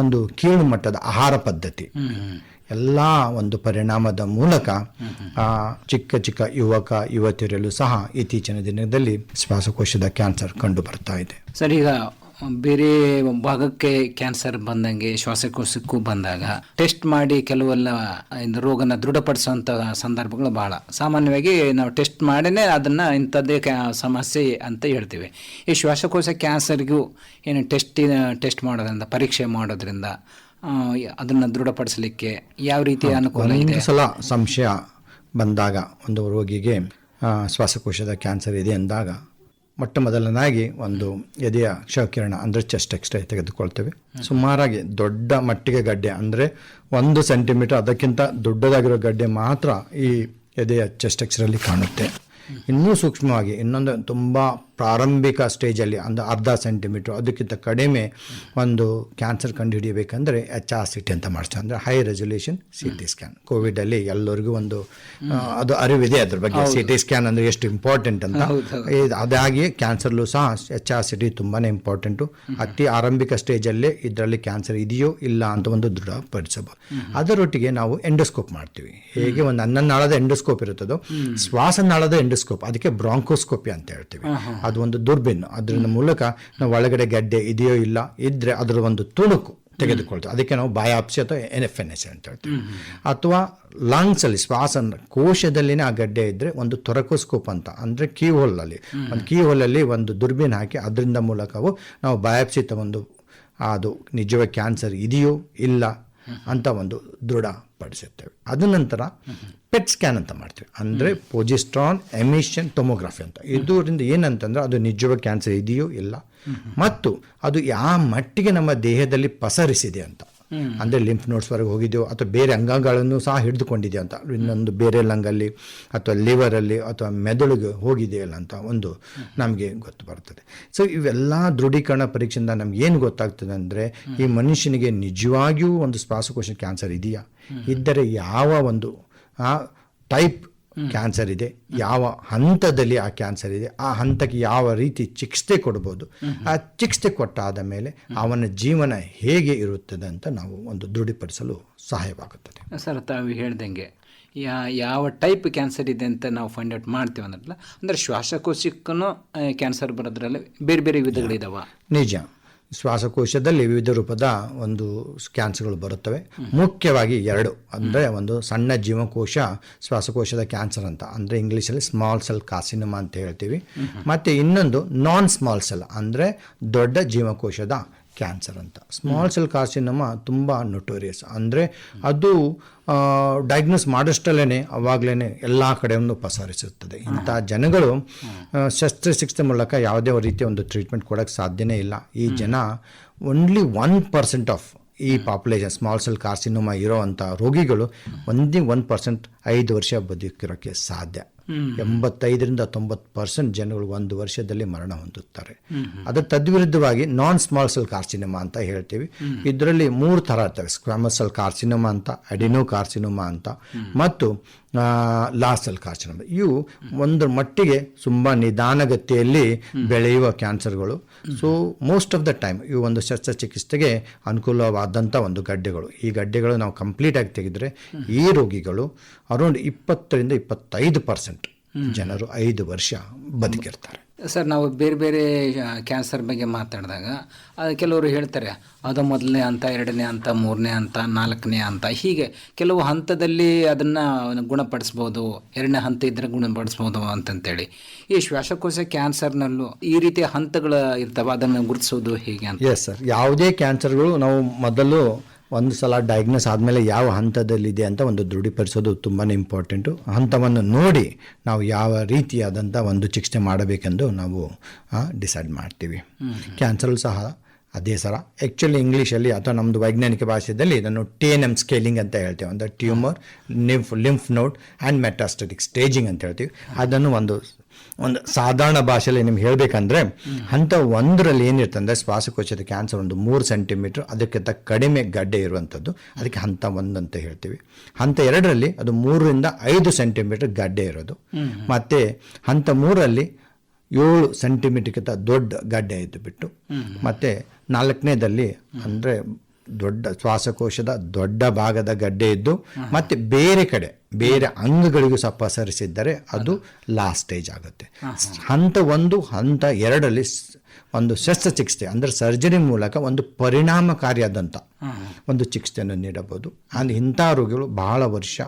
ಒಂದು ಕೀಳು ಮಟ್ಟದ ಆಹಾರ ಪದ್ಧತಿ, ಎಲ್ಲ ಒಂದು ಪರಿಣಾಮದ ಮೂಲಕ ಚಿಕ್ಕ ಯುವಕ ಯುವತಿಯರಲ್ಲೂ ಸಹ ಇತ್ತೀಚಿನ ದಿನದಲ್ಲಿ ಶ್ವಾಸಕೋಶದ ಕ್ಯಾನ್ಸರ್ ಕಂಡು ಬರ್ತಾ ಇದೆ. ಸರ್, ಈಗ ಬೇರೆ ಭಾಗಕ್ಕೆ ಕ್ಯಾನ್ಸರ್ ಬಂದಂಗೆ ಶ್ವಾಸಕೋಶಕ್ಕೂ ಬಂದಾಗ ಟೆಸ್ಟ್ ಮಾಡಿ ಕೆಲವೆಲ್ಲ ರೋಗನ ದೃಢಪಡಿಸುವಂಥ ಸಂದರ್ಭಗಳು ಬಹಳ ಸಾಮಾನ್ಯವಾಗಿ ನಾವು ಟೆಸ್ಟ್ ಮಾಡಿನೇ ಅದನ್ನು ಇಂಥದ್ದೇ ಸಮಸ್ಯೆ ಅಂತ ಹೇಳ್ತೀವಿ. ಈ ಶ್ವಾಸಕೋಶ ಕ್ಯಾನ್ಸರ್ಗೂ ಏನು ಟೆಸ್ಟ್ ಮಾಡೋದ್ರಿಂದ, ಪರೀಕ್ಷೆ ಮಾಡೋದ್ರಿಂದ ಅದನ್ನು ದೃಢಪಡಿಸಲಿಕ್ಕೆ ಯಾವ ರೀತಿಯ ಅನುಕೂಲ ಇದೆ? ಒಂದು ಸಲ ಸಂಶಯ ಬಂದಾಗ ಒಂದು ರೋಗಿಗೆ ಶ್ವಾಸಕೋಶದ ಕ್ಯಾನ್ಸರ್ ಇದೆ ಅಂದಾಗ ಮೊಟ್ಟ ಮೊದಲನಾಗಿ ಒಂದು ಎದೆಯ ಕ್ಷಕಿರಣ ಅಂದರೆ ಚೆಸ್ಟ್ ಎಕ್ಸ್ರೇ ತೆಗೆದುಕೊಳ್ತೇವೆ. ಸುಮಾರಾಗಿ ದೊಡ್ಡ ಮಟ್ಟಿಗೆ ಗಡ್ಡೆ ಅಂದರೆ 1 ಸೆಂಟಿಮೀಟರ್ ಅದಕ್ಕಿಂತ ದೊಡ್ಡದಾಗಿರೋ ಗಡ್ಡೆ ಮಾತ್ರ ಈ ಎದೆಯ ಚೆಸ್ಟ್ ಎಕ್ಸ್ರೇಲಿ ಕಾಣುತ್ತೆ. ಇನ್ನೂ ಸೂಕ್ಷ್ಮವಾಗಿ ಇನ್ನೊಂದು ತುಂಬ ಪ್ರಾರಂಭಿಕ ಸ್ಟೇಜಲ್ಲಿ ಒಂದು 1/2 ಸೆಂಟಿಮೀಟ್ರ್ ಅದಕ್ಕಿಂತ ಕಡಿಮೆ ಒಂದು ಕ್ಯಾನ್ಸರ್ ಕಂಡುಹಿಡಿಯಬೇಕಂದ್ರೆ HRCT ಅಂತ ಮಾಡ್ತಾರೆ, ಅಂದರೆ ಹೈ ರೆಸೊಲ್ಯೂಷನ್ CT ಸ್ಕ್ಯಾನ್. ಕೋವಿಡಲ್ಲಿ ಎಲ್ಲರಿಗೂ ಒಂದು ಅದು ಅರಿವಿದೆ ಅದ್ರ ಬಗ್ಗೆ, CT ಸ್ಕ್ಯಾನ್ ಅಂದರೆ ಎಷ್ಟು ಇಂಪಾರ್ಟೆಂಟ್ ಅಂತ. ಅದಾಗಿ ಕ್ಯಾನ್ಸರ್ಲು ಸಹ HRCT ತುಂಬಾ ಇಂಪಾರ್ಟೆಂಟು. ಅತಿ ಆರಂಭಿಕ ಸ್ಟೇಜಲ್ಲೇ ಇದರಲ್ಲಿ ಕ್ಯಾನ್ಸರ್ ಇದೆಯೋ ಇಲ್ಲ ಅಂತ ಒಂದು ದೃಢಪಡಿಸಬಹುದು. ಅದರೊಟ್ಟಿಗೆ ನಾವು ಎಂಡೋಸ್ಕೋಪ್ ಮಾಡ್ತೀವಿ. ಹೇಗೆ ಒಂದು ಅನ್ನನಾಳದ ಎಂಡೋಸ್ಕೋಪ್ ಇರುತ್ತದೋ ಶ್ವಾಸನಾಳದ ಎಂಡೋಸ್ಕೋಪ್, ಅದಕ್ಕೆ ಬ್ರಾಂಕೋಸ್ಕೋಪಿ ಅಂತ ಹೇಳ್ತೀವಿ. ಅದು ಒಂದು ದುರ್ಬಿನ್, ಅದರ ಮೂಲಕ ನಾವು ಒಳಗಡೆ ಗಡ್ಡೆ ಇದೆಯೋ ಇಲ್ಲ ಇದ್ರೆ ಅದರ ಒಂದು ತುಣುಕು ತೆಗೆದುಕೊಳ್ತೇವೆ. ಅದಕ್ಕೆ ನಾವು ಬಯಾಪ್ಸಿ ಅಥವಾ NFNS ಅಂತ ಹೇಳ್ತೀವಿ. ಅಥವಾ ಲಂಗ್ಸ್ ಅಲ್ಲಿ ಕೋಶದಲ್ಲಿನೇ ಆ ಗಡ್ಡೆ ಇದ್ರೆ ಒಂದು ಥೊರಕೋಸ್ಕೋಪ್ ಅಂತ, ಅಂದ್ರೆ ಕೀ ಹೋಲಲ್ಲಿ ಒಂದು ದುರ್ಬಿನ್ ಹಾಕಿ ಅದರಿಂದ ಮೂಲಕವು ನಾವು ಬಯಾಪ್ಸಿ ತಗೊಂಡು ಅದು ನಿಜವಾಗಿ ಕ್ಯಾನ್ಸರ್ ಇದೆಯೋ ಇಲ್ಲ ಅಂತ ಒಂದು ದೃಢಪಡಿಸುತ್ತೇವೆ. ಅದ ನಂತರ ಪೆಟ್ ಸ್ಕ್ಯಾನ್ ಅಂತ ಮಾಡ್ತೀವಿ, ಅಂದರೆ ಪೊಜಿಸ್ಟ್ರಾನ್ ಎಮಿಷನ್ ಟೊಮೊಗ್ರಫಿ ಅಂತ. ಇದರಿಂದ ಏನಂತಂದ್ರೆ ಅದು ನಿಜವಾಗಿ ಕ್ಯಾನ್ಸರ್ ಇದೆಯೋ ಇಲ್ಲ ಮತ್ತು ಅದು ಯಾವ ಮಟ್ಟಿಗೆ ನಮ್ಮ ದೇಹದಲ್ಲಿ ಪಸರಿಸಿದೆ ಅಂತ, ಅಂದರೆ ಲಿಂಫ್ ನೋಡ್ಸ್ವರೆಗೆ ಹೋಗಿದೆಯೋ ಅಥವಾ ಬೇರೆ ಅಂಗಗಳನ್ನು ಸಹ ಹಿಡಿದುಕೊಂಡಿದೆಯೋ ಅಂತ, ಇನ್ನೊಂದು ಬೇರೆ ಲಂಗಲ್ಲಿ ಅಥವಾ ಲಿವರಲ್ಲಿ ಅಥವಾ ಮೆದುಳಿಗೆ ಹೋಗಿದೆಯಲ್ಲ ಅಂತ ಒಂದು ನಮಗೆ ಗೊತ್ತು ಬರ್ತದೆ. ಸೊ ಇವೆಲ್ಲ ದೃಢೀಕರಣ ಪರೀಕ್ಷೆಯಿಂದ ನಮ್ಗೆ ಏನು ಗೊತ್ತಾಗ್ತದೆ ಅಂದರೆ ಈ ಮನುಷ್ಯನಿಗೆ ನಿಜವಾಗಿಯೂ ಒಂದು ಶ್ವಾಸಕೋಶ ಕ್ಯಾನ್ಸರ್ ಇದೆಯಾ, ಇದ್ದರೆ ಯಾವ ಒಂದು ಟೈಪ್ ಕ್ಯಾನ್ಸರ್ ಇದೆ, ಯಾವ ಹಂತದಲ್ಲಿ ಆ ಕ್ಯಾನ್ಸರ್ ಇದೆ, ಆ ಹಂತಕ್ಕೆ ಯಾವ ರೀತಿ ಚಿಕಿತ್ಸೆ ಕೊಡ್ಬೋದು, ಆ ಚಿಕಿತ್ಸೆ ಕೊಟ್ಟಾದ ಮೇಲೆ ಅವನ ಜೀವನ ಹೇಗೆ ಇರುತ್ತದೆ ಅಂತ ನಾವು ಒಂದು ದೃಢಪಡಿಸಲು ಸಹಾಯವಾಗುತ್ತದೆ. ಸರ್, ತಾವು ಹೇಳ್ದಂಗೆ ಯಾವ ಟೈಪ್ ಕ್ಯಾನ್ಸರ್ ಇದೆ ಅಂತ ನಾವು ಫೈಂಡ್ ಔಟ್ ಮಾಡ್ತೀವಿ ಅಂದ್ರಲ್ಲ, ಅಂದರೆ ಶ್ವಾಸಕೋಶಕ್ಕೂ ಕ್ಯಾನ್ಸರ್ ಬರೋದ್ರಲ್ಲಿ ಬೇರೆ ಬೇರೆ ವಿಧಗಳಿದಾವ? ನಿಜ, ಶ್ವಾಸಕೋಶದಲ್ಲಿ ವಿವಿಧ ರೂಪದ ಒಂದು ಕ್ಯಾನ್ಸರ್ಗಳು ಬರುತ್ತವೆ. ಮುಖ್ಯವಾಗಿ 2, ಅಂದರೆ ಒಂದು ಸಣ್ಣ ಜೀವಕೋಶ ಶ್ವಾಸಕೋಶದ ಕ್ಯಾನ್ಸರ್ ಅಂತ, ಅಂದರೆ ಇಂಗ್ಲೀಷಲ್ಲಿ ಸ್ಮಾಲ್ ಸೆಲ್ ಕಾರ್ಸಿನೋಮಾ ಅಂತ ಹೇಳ್ತೀವಿ. ಮತ್ತು ಇನ್ನೊಂದು ನಾನ್ ಸ್ಮಾಲ್ ಸೆಲ್ ಅಂದರೆ ದೊಡ್ಡ ಜೀವಕೋಶದ ಕ್ಯಾನ್ಸರ್ ಅಂತ. ಸ್ಮಾಲ್ ಸೆಲ್ ಕಾರ್ಸಿನೋಮಾ ತುಂಬ ನೊಟೋರಿಯಸ್, ಅಂದರೆ ಅದು ಡಯಾಗ್ನೋಸ್ ಮಾಡಿಷ್ಟಲ್ಲೇ ಅವಾಗಲೇ ಎಲ್ಲ ಕಡೆಯನ್ನು ಪಸರಿಸುತ್ತದೆ. ಇಂಥ ಜನಗಳು ಶಸ್ತ್ರಚಿಕಿತ್ಸೆ ಮೂಲಕ ಯಾವುದೇ ರೀತಿಯ ಒಂದು ಟ್ರೀಟ್ಮೆಂಟ್ ಕೊಡೋಕ್ಕೆ ಸಾಧ್ಯನೇ ಇಲ್ಲ. ಈ ಜನ ಓನ್ಲಿ 1% ಆಫ್ ಈ ಪಾಪ್ಯುಲೇಷನ್ ಸ್ಮಾಲ್ ಸೆಲ್ ಕಾರ್ಸಿನೋಮಾ ಇರೋವಂಥ ರೋಗಿಗಳು 1% 5 ವರ್ಷ ಬದುಕಿರೋಕ್ಕೆ ಸಾಧ್ಯ. 85ರಿಂದ 90% ಜನಗಳು 1 ವರ್ಷದಲ್ಲಿ ಮರಣ ಹೊಂದುತ್ತಾರೆ. ಅದರ ತದ್ವಿರುದ್ಧವಾಗಿ ನಾನ್ ಸ್ಮಾಲ್ ಸೆಲ್ ಕಾರ್ಸಿನೋಮಾ ಅಂತ ಹೇಳ್ತೀವಿ. ಇದರಲ್ಲಿ 3 ಥರ ಇರ್ತವೆ, ಸ್ಕ್ವಾಮಸ್ ಸೆಲ್ ಕಾರ್ಸಿನೋಮಾ ಅಂತ, ಅಡಿನೋ ಕಾರ್ಸಿನೋಮಾ ಅಂತ, ಮತ್ತು ಲಾರ್ಜ್ ಸೆಲ್ ಕಾರ್ಸಿನೋಮಾ. ಇವು ಒಂದು ಮಟ್ಟಿಗೆ ತುಂಬ ನಿಧಾನಗತಿಯಲ್ಲಿ ಬೆಳೆಯುವ ಕ್ಯಾನ್ಸರ್ಗಳು. So most of the time ಇವು ಒಂದು ಶಸ್ತ್ರಚಿಕಿತ್ಸೆಗೆ ಅನುಕೂಲವಾದಂಥ ಒಂದು ಗಡ್ಡೆಗಳು. ಈ ಗಡ್ಡೆಗಳು ನಾವು ಕಂಪ್ಲೀಟಾಗಿ ತೆಗೆದರೆ ಈ ರೋಗಿಗಳು ಅರೌಂಡ್ 20ರಿಂದ 25% ಜನರು 5 ವರ್ಷ ಬದುಕಿರ್ತಾರೆ. ಸರ್, ನಾವು ಬೇರೆ ಬೇರೆ ಕ್ಯಾನ್ಸರ್ ಬಗ್ಗೆ ಮಾತಾಡಿದಾಗ ಕೆಲವರು ಹೇಳ್ತಾರೆ ಅದು ಮೊದಲನೇ ಹಂತ, 2ನೇ ಹಂತ, 3ನೇ ಹಂತ, 4ನೇ ಹಂತ, ಹೀಗೆ ಕೆಲವು ಹಂತದಲ್ಲಿ ಅದನ್ನು ಗುಣಪಡಿಸ್ಬೋದು, 2ನೇ ಹಂತ ಇದ್ದರೆ ಗುಣಪಡಿಸ್ಬೋದು ಅಂತಂತೇಳಿ. ಈ ಶ್ವಾಸಕೋಶ ಕ್ಯಾನ್ಸರ್ನಲ್ಲೂ ಈ ರೀತಿಯ ಹಂತಗಳು ಇರ್ತವೆ, ಅದನ್ನು ಗುರುತಿಸೋದು ಹೇಗೆ ಅಂತ? ಎಸ್ ಸರ್, ಯಾವುದೇ ಕ್ಯಾನ್ಸರ್ಗಳು ನಾವು ಮೊದಲು ಒಂದು ಸಲ ಡಯಾಗ್ನೋಸ್ ಆದಮೇಲೆ ಯಾವ ಹಂತದಲ್ಲಿದೆ ಅಂತ ಒಂದು ದೃಢೀಕರಿಸೋದು ತುಂಬಾ ಇಂಪಾರ್ಟೆಂಟು. ಹಂತವನ್ನು ನೋಡಿ ನಾವು ಯಾವ ರೀತಿಯಾದಂಥ ಒಂದು ಚಿಕಿತ್ಸೆ ಮಾಡಬೇಕೆಂದು ನಾವು ಡಿಸೈಡ್ ಮಾಡ್ತೀವಿ. ಕ್ಯಾನ್ಸರ್ ಸಹ ಅದೇ ಸರ. ಆ್ಯಕ್ಚುಲಿ ಇಂಗ್ಲೀಷಲ್ಲಿ ಅಥವಾ ನಮ್ಮದು ವೈಜ್ಞಾನಿಕ ಭಾಷೆಯಲ್ಲಿ ಇದನ್ನು TNM ಸ್ಕೇಲಿಂಗ್ ಅಂತ ಹೇಳ್ತೇವೆ. ಅಂದರೆ ಟ್ಯೂಮರ್, ಲಿಂಫ್ ನೋಡ್ ಆ್ಯಂಡ್ ಮೆಟಾಸ್ಟಟಿಕ್ ಸ್ಟೇಜಿಂಗ್ ಅಂತ ಹೇಳ್ತೀವಿ. ಅದನ್ನು ಒಂದು ಸಾಧಾರಣ ಭಾಷೆಯಲ್ಲಿ ನಿಮ್ಗೆ ಹೇಳಬೇಕಂದ್ರೆ, ಹಂತ 1ರಲ್ಲಿ ಏನಿರ್ತಂದರೆ ಶ್ವಾಸಕೋಶದ ಕ್ಯಾನ್ಸರ್ ಒಂದು 3 ಸೆಂಟಿಮೀಟ್ರ್ ಅದಕ್ಕಿಂತ ಕಡಿಮೆ ಗಡ್ಡೆ ಇರುವಂಥದ್ದು, ಅದಕ್ಕೆ ಹಂತ 1 ಅಂತ ಹೇಳ್ತೀವಿ. ಹಂತ 2ರಲ್ಲಿ ಅದು 3ರಿಂದ 5 ಸೆಂಟಿಮೀಟ್ರ್ ಗಡ್ಡೆ ಇರೋದು. ಮತ್ತು ಹಂತ 3ರಲ್ಲಿ 7 ಸೆಂಟಿಮೀಟ್ರ್ಗಿಂತ ದೊಡ್ಡ ಗಡ್ಡೆ ಇದ್ದು ಬಿಟ್ಟು, ಮತ್ತು 4ನೇದಲ್ಲಿ ಅಂದರೆ ದೊಡ್ಡ ಶ್ವಾಸಕೋಶದ ದೊಡ್ಡ ಭಾಗದ ಗಡ್ಡೆ ಇದ್ದು ಮತ್ತು ಬೇರೆ ಅಂಗಗಳಿಗೂ ಸಹ ಪಸರಿಸಿದ್ದರೆ ಅದು ಲಾಸ್ಟ್ ಸ್ಟೇಜ್ ಆಗುತ್ತೆ. ಹಂತ 1, ಹಂತ 2ರಲ್ಲಿ ಒಂದು ಶಸ್ತ್ರಚಿಕಿತ್ಸೆ ಅಂದರೆ ಸರ್ಜರಿ ಮೂಲಕ ಒಂದು ಪರಿಣಾಮಕಾರಿಯಾದಂಥ ಒಂದು ಚಿಕಿತ್ಸೆಯನ್ನು ನೀಡಬಹುದು. ಅಂದರೆ ಇಂಥ ರೋಗಿಗಳು ಬಹಳ ವರ್ಷ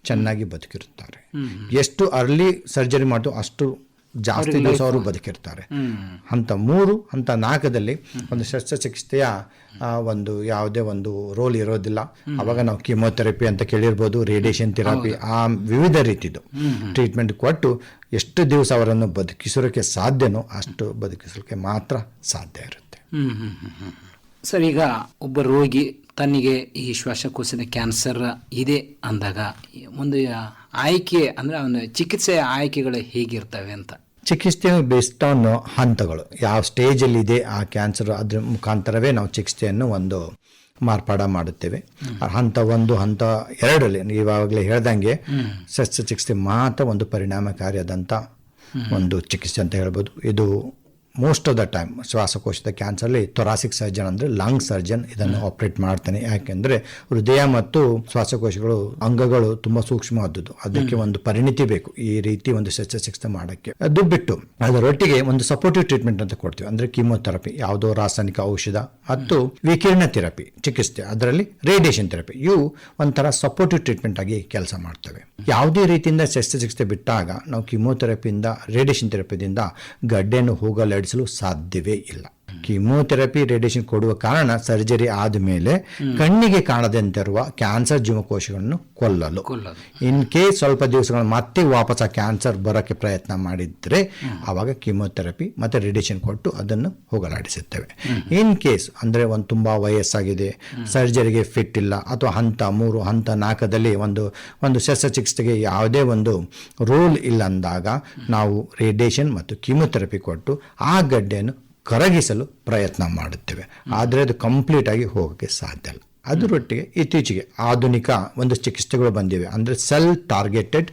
ಚೆನ್ನಾಗಿ ಬದುಕಿರುತ್ತಾರೆ. ಎಷ್ಟು ಅರ್ಲಿ ಸರ್ಜರಿ ಮಾಡ್ತೋ ಅಷ್ಟು ಜಾಸ್ತಿ ದಿವಸ ಅವರು ಬದುಕಿರ್ತಾರೆ. ಹಂತ 3, ಹಂತ 4ದಲ್ಲಿ ಒಂದು ಶಸ್ತ್ರಚಿಕಿತ್ಸೆಯ ಒಂದು ಯಾವುದೇ ಒಂದು ರೋಲ್ ಇರೋದಿಲ್ಲ. ಅವಾಗ ನಾವು ಕೀಮೋಥೆರಪಿ ಅಂತ ಕೇಳಿರ್ಬೋದು, ರೇಡಿಯೇಷನ್ ಥೆರಪಿ, ಆ ವಿವಿಧ ರೀತಿದು ಟ್ರೀಟ್ಮೆಂಟ್ ಕೊಟ್ಟು ಎಷ್ಟು ದಿವಸ ಅವರನ್ನು ಬದುಕಿಸೋಕ್ಕೆ ಸಾಧ್ಯನೋ ಅಷ್ಟು ಬದುಕಿಸೋಕ್ಕೆ ಮಾತ್ರ ಸಾಧ್ಯ ಇರುತ್ತೆ. ಸರ್, ಈಗ ಒಬ್ಬ ರೋಗಿ ತನಗೆ ಈ ಶ್ವಾಸಕೋಶದ ಕ್ಯಾನ್ಸರ್ ಇದೆ ಅಂದಾಗ ಒಂದು ಆಯ್ಕೆ ಅಂದರೆ ಅವನ ಚಿಕಿತ್ಸೆಯ ಆಯ್ಕೆಗಳು ಹೇಗಿರ್ತವೆ ಅಂತ? ಚಿಕಿತ್ಸೆ ಬೇಸ್ಡ್ ಆನ್ ಹಂತಗಳು, ಯಾವ ಸ್ಟೇಜಲ್ಲಿದೆ ಆ ಕ್ಯಾನ್ಸರ್, ಅದ್ರ ಮುಖಾಂತರವೇ ನಾವು ಚಿಕಿತ್ಸೆಯನ್ನು ಒಂದು ಮಾರ್ಪಾಡ ಮಾಡುತ್ತೇವೆ. ಹಂತ 1, ಹಂತ 2ರಲ್ಲಿ ಇವಾಗಲೇ ಹೇಳ್ದಂಗೆ ಶಸ್ತ್ರಚಿಕಿತ್ಸೆ ಮಾತ್ರ ಒಂದು ಪರಿಣಾಮಕಾರಿಯಾದಂಥ ಒಂದು ಚಿಕಿತ್ಸೆ ಅಂತ ಹೇಳ್ಬೋದು. ಇದು ಮೋಸ್ಟ್ ಆಫ್ ದ ಟೈಮ್ ಶ್ವಾಸಕೋಶದ ಕ್ಯಾನ್ಸರ್ಲಿ ಥೊರಾಸಿಕ್ ಸರ್ಜನ್ ಅಂದರೆ ಲಂಗ್ ಸರ್ಜನ್ ಇದನ್ನು ಆಪರೇಟ್ ಮಾಡ್ತಾನೆ. ಯಾಕೆಂದರೆ ಹೃದಯ ಮತ್ತು ಶ್ವಾಸಕೋಶಗಳು ಅಂಗಗಳು ತುಂಬ ಸೂಕ್ಷ್ಮವಾದದ್ದು, ಅದಕ್ಕೆ ಒಂದು ಪರಿಣಿತಿ ಬೇಕು ಈ ರೀತಿ ಒಂದು ಶಸ್ತ್ರಚಿಕಿತ್ಸೆ ಮಾಡೋಕ್ಕೆ. ಅದು ಬಿಟ್ಟು ಅದರೊಟ್ಟಿಗೆ ಒಂದು ಸಪೋರ್ಟಿವ್ ಟ್ರೀಟ್ಮೆಂಟ್ ಅಂತ ಕೊಡ್ತೀವಿ. ಅಂದರೆ ಕೀಮೋಥೆರಪಿ, ಯಾವುದೋ ರಾಸಾಯನಿಕ ಔಷಧ ಮತ್ತು ವಿಕಿರಣ ಥೆರಪಿ ಚಿಕಿತ್ಸೆ, ಅದರಲ್ಲಿ ರೇಡಿಯೇಷನ್ ಥೆರಪಿ, ಇವು ಒಂಥರ ಸಪೋರ್ಟಿವ್ ಟ್ರೀಟ್ಮೆಂಟ್ ಆಗಿ ಕೆಲಸ ಮಾಡ್ತವೆ. ಯಾವುದೇ ರೀತಿಯಿಂದ ಶಸ್ತ್ರಚಿಕಿತ್ಸೆ ಬಿಟ್ಟಾಗ ನಾವು ಕೀಮೋಥೆರಪಿಯಿಂದ, ರೇಡಿಯೇಷನ್ ಥೆರಪಿಯಿಂದ ಗಡ್ಡೆಯನ್ನು ಹೋಗಲಾಡಿಸಲು ಸಾಧ್ಯವೇ ಇಲ್ಲ. ಕೀಮೋಥೆರಪಿ, ರೇಡಿಯೇಷನ್ ಕೊಡುವ ಕಾರಣ ಸರ್ಜರಿ ಆದಮೇಲೆ ಕಣ್ಣಿಗೆ ಕಾಣದಂತಿರುವ ಕ್ಯಾನ್ಸರ್ ಜೀವಕೋಶಗಳನ್ನು ಕೊಲ್ಲಲು. ಇನ್ ಕೇಸ್ ಸ್ವಲ್ಪ ದಿವಸಗಳು ಮತ್ತೆ ವಾಪಸ್ ಆ ಕ್ಯಾನ್ಸರ್ ಬರೋಕ್ಕೆ ಪ್ರಯತ್ನ ಮಾಡಿದರೆ ಆವಾಗ ಕೀಮೋಥೆರಪಿ ಮತ್ತು ರೇಡಿಯೇಷನ್ ಕೊಟ್ಟು ಅದನ್ನು ಹೋಗಲಾಡಿಸುತ್ತೇವೆ. ಇನ್ ಕೇಸ್ ಅಂದರೆ ಒಂದು ತುಂಬ ವಯಸ್ಸಾಗಿದೆ, ಸರ್ಜರಿಗೆ ಫಿಟ್ ಇಲ್ಲ, ಅಥವಾ ಹಂತ 3, ಹಂತ 4ದಲ್ಲಿ ಒಂದು ಶಸ್ತ್ರಚಿಕಿತ್ಸೆಗೆ ಯಾವುದೇ ಒಂದು ರೋಲ್ ಇಲ್ಲ ಅಂದಾಗ ನಾವು ರೇಡಿಯೇಷನ್ ಮತ್ತು ಕೀಮೋಥೆರಪಿ ಕೊಟ್ಟು ಆ ಗಡ್ಡೆಯನ್ನು ಕರಗಿಸಲು ಪ್ರಯತ್ನ ಮಾಡುತ್ತೇವೆ. ಆದರೆ ಅದು ಕಂಪ್ಲೀಟ್ ಆಗಿ ಹೋಗೋಕ್ಕೆ ಸಾಧ್ಯ ಇಲ್ಲ. ಅದರೊಟ್ಟಿಗೆ ಇತ್ತೀಚೆಗೆ ಆಧುನಿಕ ಒಂದು ಚಿಕಿತ್ಸೆಗಳು ಬಂದಿವೆ. ಅಂದರೆ ಸೆಲ್ ಟಾರ್ಗೆಟೆಡ್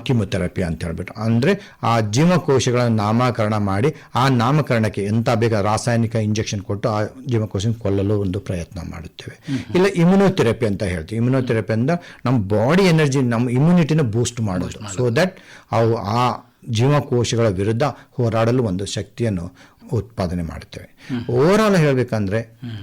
ಕೀಮೋಥೆರಪಿ ಅಂತ ಹೇಳ್ಬಿಟ್ಟು, ಅಂದರೆ ಆ ಜೀವಕೋಶಗಳನ್ನು ನಾಮಕರಣ ಮಾಡಿ ಆ ನಾಮಕರಣಕ್ಕೆ ಎಂಥ ಬೇಗ ರಾಸಾಯನಿಕ ಇಂಜೆಕ್ಷನ್ ಕೊಟ್ಟು ಆ ಜೀವಕೋಶ ಕೊಲ್ಲಲು ಒಂದು ಪ್ರಯತ್ನ ಮಾಡುತ್ತೇವೆ. ಇಲ್ಲ ಇಮ್ಯುನೋಥೆರಪಿ ಅಂತ ಹೇಳ್ತೀವಿ. ಇಮ್ಯುನೋಥೆರಪಿ ಅಂದರೆ ನಮ್ಮ ಬಾಡಿ ಎನರ್ಜಿ, ನಮ್ಮ ಇಮ್ಯುನಿಟಿನ ಬೂಸ್ಟ್ ಮಾಡೋದು, ಸೊ ದಟ್ ಅವು ಆ ಜೀವಕೋಶಗಳ ವಿರುದ್ಧ ಹೋರಾಡಲು ಒಂದು ಶಕ್ತಿಯನ್ನು ಉತ್ಪಾದನೆ ಮಾಡುತ್ತೇವೆ. ಓವರಾಲ್ ಹೇಳಬೇಕಂದ್ರೆ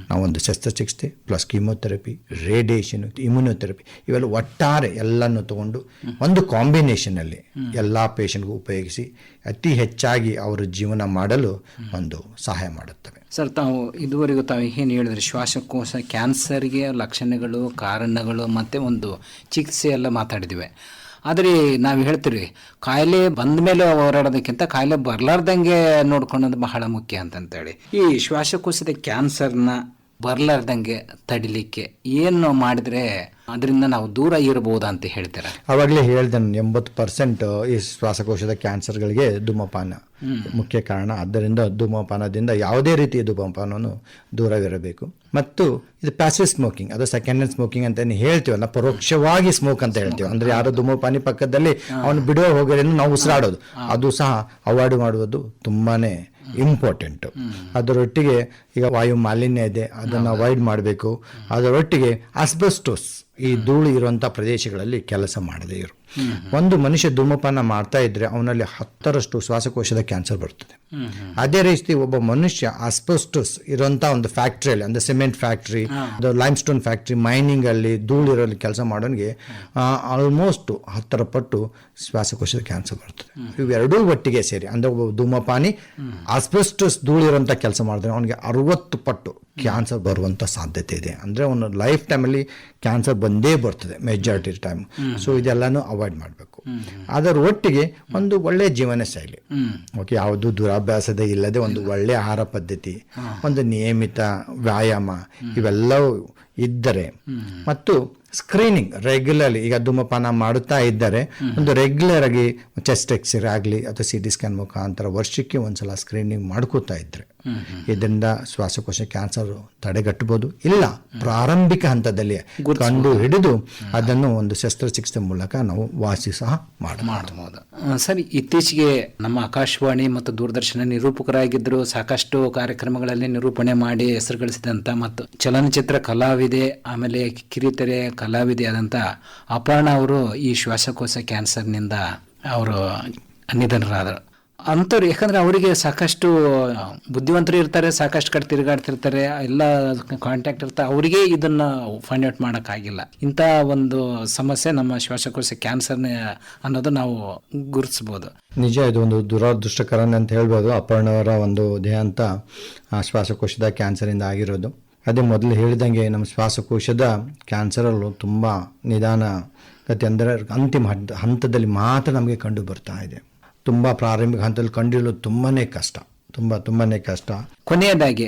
ನಾವೊಂದು ಶಸ್ತ್ರಚಿಕಿತ್ಸೆ ಪ್ಲಸ್ ಕೀಮೋಥೆರಪಿ, ರೇಡಿಯೇಷನ್, ಇಮ್ಯುನೋಥೆರಪಿ ಇವೆಲ್ಲ ಒಟ್ಟಾರೆ ಎಲ್ಲನ್ನು ತಗೊಂಡು ಒಂದು ಕಾಂಬಿನೇಷನಲ್ಲಿ ಎಲ್ಲ ಪೇಷಂಟ್ಗೂ ಉಪಯೋಗಿಸಿ ಅತಿ ಹೆಚ್ಚಾಗಿ ಅವರ ಜೀವನ ಮಾಡಲು ಒಂದು ಸಹಾಯ ಮಾಡುತ್ತವೆ. ಸರ್, ಇದುವರೆಗೂ ತಾವು ಏನು ಹೇಳಿದ್ರೆ ಶ್ವಾಸಕೋಶ ಕ್ಯಾನ್ಸರ್ಗೆ ಲಕ್ಷಣಗಳು, ಕಾರಣಗಳು ಮತ್ತು ಒಂದು ಚಿಕಿತ್ಸೆ ಎಲ್ಲ ಮಾತಾಡಿದ್ದೀವಿ. ಆದರೆ ನಾವು ಹೇಳ್ತೀವಿ ಕಾಯಿಲೆ ಬಂದ ಮೇಲೆ ಹೋರಾಡೋದಕ್ಕಿಂತ ಕಾಯಿಲೆ ಬರಲಾರ್ದಂಗೆ ನೋಡ್ಕೊಳ್ಳೋದು ಬಹಳ ಮುಖ್ಯ ಅಂತಂತೇಳಿ. ಈ ಶ್ವಾಸಕೋಶದ ಕ್ಯಾನ್ಸರ್ನ ಬರಲಾರ್ದಂಗೆ ತಡಿಲಿಕ್ಕೆ ಏನು ಮಾಡಿದ್ರೆ ಅದರಿಂದ ನಾವು ದೂರ ಇರಬಹುದಾ ಅಂತ ಹೇಳ್ತಾರೆ? ಆವಾಗಲೇ ಹೇಳ್ದೆ, 80% ಈ ಶ್ವಾಸಕೋಶದ ಕ್ಯಾನ್ಸರ್ಗಳಿಗೆ ಧೂಮಪಾನ ಮುಖ್ಯ ಕಾರಣ. ಆದ್ದರಿಂದ ಧೂಮಪಾನದಿಂದ ಯಾವುದೇ ರೀತಿಯ ಧೂಮಪಾನವನ್ನು ದೂರವಿರಬೇಕು. ಮತ್ತು ಇದು ಪ್ಯಾಸಿವ್ ಸ್ಮೋಕಿಂಗ್, ಅದು ಸೆಕೆಂಡ್ ಹ್ಯಾಂಡ್ ಸ್ಮೋಕಿಂಗ್ ಅಂತ ಹೇಳ್ತೀವಲ್ಲ, ಪರೋಕ್ಷವಾಗಿ ಸ್ಮೋಕ್ ಅಂತ ಹೇಳ್ತೀವಿ. ಅಂದರೆ ಯಾರೋ ಧೂಮಪಾನಿ ಪಕ್ಕದಲ್ಲಿ ಅವನು ಬಿಡುವ ಹೋಗೋದನ್ನು ನಾವು ಉಸಿರಾಡೋದು, ಅದು ಸಹ ಅವಾಯ್ಡ್ ಮಾಡುವುದು ತುಂಬಾನೇ ಇಂಪಾರ್ಟೆಂಟು. ಅದರೊಟ್ಟಿಗೆ ಈಗ ವಾಯು ಮಾಲಿನ್ಯ ಇದೆ, ಅದನ್ನು ಅವಾಯ್ಡ್ ಮಾಡಬೇಕು. ಅದರೊಟ್ಟಿಗೆ ಆಸ್ಬೆಸ್ಟೋಸ್, ಈ ಧೂಳು ಇರುವಂಥ ಪ್ರದೇಶಗಳಲ್ಲಿ ಕೆಲಸ ಮಾಡದೇ ಇರು. ಒಂದು ಮನುಷ್ಯ ಧೂಮಪಾನ ಮಾಡ್ತಾ ಇದ್ರೆ ಅವನಲ್ಲಿ 10ರಷ್ಟು ಶ್ವಾಸಕೋಶದ ಕ್ಯಾನ್ಸರ್ ಬರ್ತದೆ. ಅದೇ ರೀತಿ ಒಬ್ಬ ಮನುಷ್ಯ ಆಸ್ಬೆಸ್ಟಸ್ ಇರುವಂತ ಒಂದು ಫ್ಯಾಕ್ಟ್ರಿಯಲ್ಲಿ, ಅಂದ್ರೆ cement factory, lime stone factory, mining ಅಲ್ಲಿ ಧೂಳಿರಲ್ಲಿ ಕೆಲಸ ಮಾಡೋನಿಗೆ ಆಲ್ಮೋಸ್ಟ್ 10 ಪಟ್ಟು ಶ್ವಾಸಕೋಶದ ಕ್ಯಾನ್ಸರ್ ಬರ್ತದೆ. ಇವೆರಡೂ ಒಟ್ಟಿಗೆ ಸೇರಿ, ಅಂದ್ರೆ ಒಬ್ಬ ಧೂಮಪಾನಿ ಆಸ್ಬೆಸ್ಟಸ್ ಧೂಳಿರುವಂತ ಕೆಲಸ ಮಾಡಿದ್ರೆ ಅವನಿಗೆ 60 ಪಟ್ಟು ಕ್ಯಾನ್ಸರ್ ಬರುವಂತ ಸಾಧ್ಯತೆ ಇದೆ. ಅಂದ್ರೆ ಅವನು ಲೈಫ್ ಟೈಮಲ್ಲಿ ಕ್ಯಾನ್ಸರ್ ಬಂದೇ ಬರ್ತದೆ ಮೆಜಾರಿಟಿ ಟೈಮ್. ಸೊ ಇದೆಲ್ಲಾನು ಅವಾಯ್ಡ್ ಮಾಡಬೇಕು. ಅದರ ಒಟ್ಟಿಗೆ ಒಂದು ಒಳ್ಳೆ ಜೀವನ ಶೈಲಿ, ಓಕೆ, ಯಾವುದು ದುರಾಭ್ಯಾಸದ ಇಲ್ಲದೆ ಒಂದು ಒಳ್ಳೆ ಆಹಾರ ಪದ್ಧತಿ, ಒಂದು ನಿಯಮಿತ ವ್ಯಾಯಾಮ ಇವೆಲ್ಲವೂ ಇದ್ದರೆ, ಮತ್ತು ಸ್ಕ್ರೀನಿಂಗ್ ರೆಗ್ಯುಲರ್ಲಿ, ಈಗ ಧೂಮಪಾನ ಮಾಡುತ್ತಾ ಇದ್ದರೆ ಒಂದು ರೆಗ್ಯುಲರ್ ಆಗಿ ಚೆಸ್ಟ್ ಎಕ್ಸ್ರೇ ಆಗಲಿ ಅಥವಾ CT ಸ್ಕ್ಯಾನ್ ಮುಖಾಂತರ ವರ್ಷಕ್ಕೆ ಒಂದ್ಸಲ ಸ್ಕ್ರೀನಿಂಗ್ ಮಾಡ್ಕೋತಾ ಇದ್ರೆ ಇದರಿಂದ ಶ್ವಾಸಕೋಶ ಕ್ಯಾನ್ಸರ್ ತಡೆಗಟ್ಟಬಹುದು. ಇಲ್ಲ ಪ್ರಾರಂಭಿಕ ಹಂತದಲ್ಲಿ ಕಂಡು ಹಿಡಿದು ಅದನ್ನು ಒಂದು ಶಸ್ತ್ರಚಿಕಿತ್ಸೆ ಮೂಲಕ ನಾವು ವಾಸಿ ಸಹ ಮಾಡಬಹುದು. ಸರಿ, ಇತ್ತೀಚೆಗೆ ನಮ್ಮ ಆಕಾಶವಾಣಿ ಮತ್ತು ದೂರದರ್ಶನ ನಿರೂಪಕರಾಗಿದ್ದರು, ಸಾಕಷ್ಟು ಕಾರ್ಯಕ್ರಮಗಳಲ್ಲಿ ನಿರೂಪಣೆ ಮಾಡಿ ಹೆಸರು ಗಳಿಸಿದಂಥ ಮತ್ತು ಚಲನಚಿತ್ರ ಕಲಾವಿದೆ, ಆಮೇಲೆ ಕಿರಿತೆರೆ ಕಲಾವಿದೆ ಆದಂಥ ಅಪರ್ಣ ಅವರು ಈ ಶ್ವಾಸಕೋಶ ಕ್ಯಾನ್ಸರ್ನಿಂದ ಅವರು ನಿಧನರಾದರು. ಅಂಥವ್ರು, ಯಾಕಂದ್ರೆ ಅವರಿಗೆ ಸಾಕಷ್ಟು ಬುದ್ಧಿವಂತರು ಇರ್ತಾರೆ, ಸಾಕಷ್ಟು ಕಡೆ ತಿರುಗಾಡ್ತಿರ್ತಾರೆ, ಎಲ್ಲ ಕಾಂಟ್ಯಾಕ್ಟ್ ಇರ್ತಾರೆ, ಅವರಿಗೆ ಇದನ್ನ ಫೈಂಡ್ ಔಟ್ ಮಾಡೋಕ್ಕಾಗಿಲ್ಲ. ಇಂಥ ಒಂದು ಸಮಸ್ಯೆ ನಮ್ಮ ಶ್ವಾಸಕೋಶ ಕ್ಯಾನ್ಸರ್ ಅನ್ನೋದು ನಾವು ಗುರುತಿಸ್ಬೋದು. ನಿಜ, ಇದು ಒಂದು ದುರದೃಷ್ಟಕರ ಅಂತ ಹೇಳ್ಬೋದು. ಅಪರ್ಣವರ ಒಂದು ದೇಹಾಂತ ಶ್ವಾಸಕೋಶದ ಕ್ಯಾನ್ಸರಿಂದ ಆಗಿರೋದು. ಅದೇ ಮೊದಲು ಹೇಳಿದಂಗೆ ನಮ್ಮ ಶ್ವಾಸಕೋಶದ ಕ್ಯಾನ್ಸರಲ್ಲೂ ತುಂಬ ನಿಧಾನಗತಿ, ಅಂದರೆ ಅಂತಿಮ ಹಂತದಲ್ಲಿ ಮಾತ್ರ ನಮಗೆ ಕಂಡು ಬರ್ತಾ ಇದೆ. ತುಂಬ ಪ್ರಾರಂಭಿಕ ಹಂತದಲ್ಲಿ ಕಂಡಿರೋದು ತುಂಬಾನೇ ಕಷ್ಟ. ಕೊನೆಯದಾಗಿ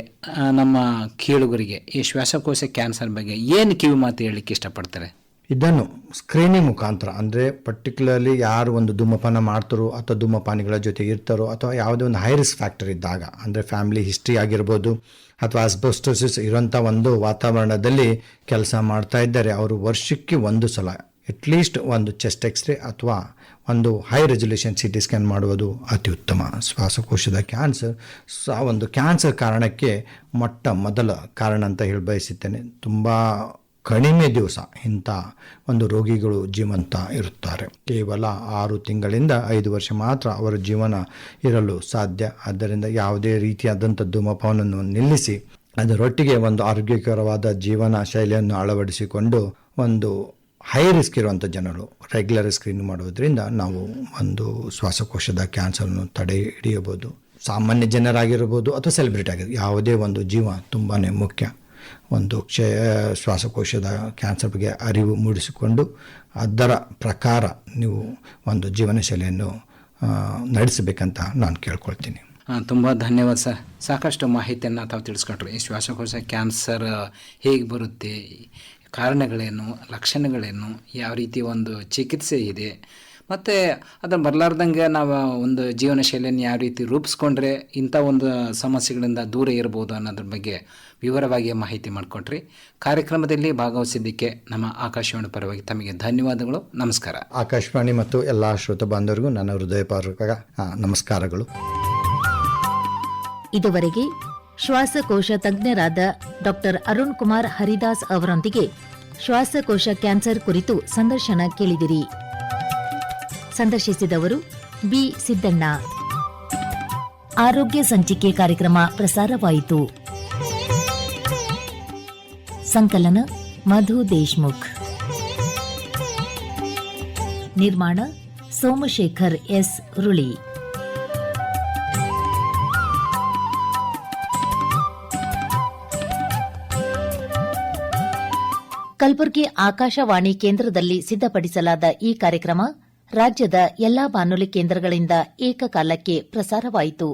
ನಮ್ಮ ಕೇಳುಗರಿಗೆ ಈ ಶ್ವಾಸಕೋಶ ಕ್ಯಾನ್ಸರ್ ಬಗ್ಗೆ ಏನು ಕಿವಿ ಮಾತು ಹೇಳಲಿಕ್ಕೆ ಇಷ್ಟಪಡ್ತಾರೆ? ಇದನ್ನು ಸ್ಕ್ರೀನಿಂಗ್ ಮುಖಾಂತರ, ಅಂದರೆ ಪರ್ಟಿಕ್ಯುಲರ್ಲಿ ಯಾರು ಒಂದು ಧೂಮಪಾನ ಮಾಡ್ತಾರೋ ಅಥವಾ ಧೂಮಪಾನಿಗಳ ಜೊತೆ ಇರ್ತಾರೋ ಅಥವಾ ಯಾವುದೇ ಒಂದು ಹೈ ರಿಸ್ಕ್ ಫ್ಯಾಕ್ಟರ್ ಇದ್ದಾಗ, ಅಂದರೆ ಫ್ಯಾಮಿಲಿ ಹಿಸ್ಟ್ರಿ ಆಗಿರ್ಬೋದು ಅಥವಾ ಆಸ್ಬೆಸ್ಟೋಸಿಸ್ ಇರೋಂಥ ಒಂದು ವಾತಾವರಣದಲ್ಲಿ ಕೆಲಸ ಮಾಡ್ತಾ ಇದ್ದಾರೆ, ಅವರು ವರ್ಷಕ್ಕೆ ಒಂದು ಸಲ ಅಟ್ಲೀಸ್ಟ್ ಒಂದು ಚೆಸ್ಟ್ ಎಕ್ಸ್ರೇ ಅಥವಾ ಒಂದು ಹೈ ರೆಸಲ್ಯೂಷನ್ CT ಸ್ಕ್ಯಾನ್ ಮಾಡುವುದು ಅತಿ ಉತ್ತಮ. ಶ್ವಾಸಕೋಶದ ಕ್ಯಾನ್ಸರ್ ಒಂದು ಕ್ಯಾನ್ಸರ್ ಕಾರಣಕ್ಕೆ ಮೊದಲ ಕಾರಣ ಅಂತ ಹೇಳಿ ಬಯಸುತ್ತೇನೆ. ತುಂಬ ಕಡಿಮೆ ದಿವಸ ಇಂಥ ಒಂದು ರೋಗಿಗಳು ಜೀವಂತ ಇರುತ್ತಾರೆ. ಕೇವಲ 6 ತಿಂಗಳಿಂದ 5 ವರ್ಷ ಮಾತ್ರ ಅವರ ಜೀವನ ಇರಲು ಸಾಧ್ಯ. ಆದ್ದರಿಂದ ಯಾವುದೇ ರೀತಿಯಾದಂಥ ಧೂಮಪಾನವನ್ನು ನಿಲ್ಲಿಸಿ ಅದರೊಟ್ಟಿಗೆ ಒಂದು ಆರೋಗ್ಯಕರವಾದ ಜೀವನ ಶೈಲಿಯನ್ನು ಅಳವಡಿಸಿಕೊಂಡು ಒಂದು ಹೈ ರಿಸ್ಕ್ ಇರುವಂಥ ಜನರು ರೆಗ್ಯುಲರ್ ಸ್ಕ್ರೀನ್ ಮಾಡೋದ್ರಿಂದ ನಾವು ಒಂದು ಶ್ವಾಸಕೋಶದ ಕ್ಯಾನ್ಸರ್ನು ತಡೆ ಹಿಡಿಯಬಹುದು. ಸಾಮಾನ್ಯ ಜನರಾಗಿರ್ಬೋದು ಅಥವಾ ಸೆಲೆಬ್ರಿಟಿ ಆಗಿರ್ಬೋದು, ಯಾವುದೇ ಒಂದು ಜೀವ ತುಂಬಾ ಮುಖ್ಯ. ಒಂದು ಶ್ವಾಸಕೋಶದ ಕ್ಯಾನ್ಸರ್ ಬಗ್ಗೆ ಅರಿವು ಮೂಡಿಸಿಕೊಂಡು ಅದರ ಪ್ರಕಾರ ನೀವು ಒಂದು ಜೀವನ ಶೈಲಿಯನ್ನು ನಡೆಸಬೇಕಂತ ನಾನು ಕೇಳ್ಕೊಳ್ತೀನಿ. ತುಂಬ ಧನ್ಯವಾದ ಸರ್. ಸಾಕಷ್ಟು ಮಾಹಿತಿಯನ್ನು ತಾವು ತಿಳಿಸ್ಕೊಟ್ರಿ. ಈ ಶ್ವಾಸಕೋಶ ಕ್ಯಾನ್ಸರ್ ಹೇಗೆ ಬರುತ್ತೆ, ಕಾರಣಗಳೇನು, ಲಕ್ಷಣಗಳೇನು, ಯಾವ ರೀತಿ ಒಂದು ಚಿಕಿತ್ಸೆ ಇದೆ, ಮತ್ತು ಅದನ್ನು ಬರಲಾರ್ದಂಗೆ ನಾವು ಒಂದು ಜೀವನ ಶೈಲಿಯನ್ನು ಯಾವ ರೀತಿ ರೂಪಿಸ್ಕೊಂಡ್ರೆ ಇಂಥ ಒಂದು ಸಮಸ್ಯೆಗಳಿಂದ ದೂರ ಇರ್ಬೋದು ಅನ್ನೋದ್ರ ಬಗ್ಗೆ ವಿವರವಾಗಿ ಮಾಹಿತಿ ಮಾಡಿಕೊಟ್ರಿ. ಕಾರ್ಯಕ್ರಮದಲ್ಲಿ ಭಾಗವಹಿಸಿದ್ದಕ್ಕೆ ನಮ್ಮ ಆಕಾಶವಾಣಿ ಪರವಾಗಿ ತಮಗೆ ಧನ್ಯವಾದಗಳು. ನಮಸ್ಕಾರ. ಆಕಾಶವಾಣಿ ಮತ್ತು ಎಲ್ಲ ಶ್ರೋತ ಬಾಂಧವರಿಗೂ ನನ್ನ ಹೃದಯಪೂರ್ವಕ ನಮಸ್ಕಾರಗಳು. ಇದುವರೆಗೆ ಶ್ವಾಸಕೋಶ ತಜ್ಞರಾದ ಡಾಕ್ಟರ್ ಅರುಣ್ ಕುಮಾರ್ ಹರಿದಾಸ್ ಅವರೊಂದಿಗೆ ಶ್ವಾಸಕೋಶ ಕ್ಯಾನ್ಸರ್ ಕುರಿತು ಸಂದರ್ಶನ ಕೇಳಿದಿರಿ. ಸಂದರ್ಶಿಸಿದವರು ಬಿ ಸಿದ್ದಣ್ಣ. ಆರೋಗ್ಯ ಸಂಚಿಕೆ ಕಾರ್ಯಕ್ರಮ ಪ್ರಸಾರವಾಯಿತು. ಸಂಕಲನ ಮಧು ದೇಶ್ಮುಖ್. ನಿರ್ಮಾಣ ಸೋಮಶೇಖರ್ ಎಸ್ ರುಳಿ. ಕಲಬುರಗಿ ಆಕಾಶವಾಣಿ ಕೇಂದ್ರದಲ್ಲಿ ಸಿದ್ಧಪಡಿಸಲಾದ ಈ ಕಾರ್ಯಕ್ರಮ ರಾಜ್ಯದ ಎಲ್ಲಾ ಬಾನುಲಿ ಕೇಂದ್ರಗಳಿಂದ ಏಕಕಾಲಕ್ಕೆ ಪ್ರಸಾರವಾಯಿತು.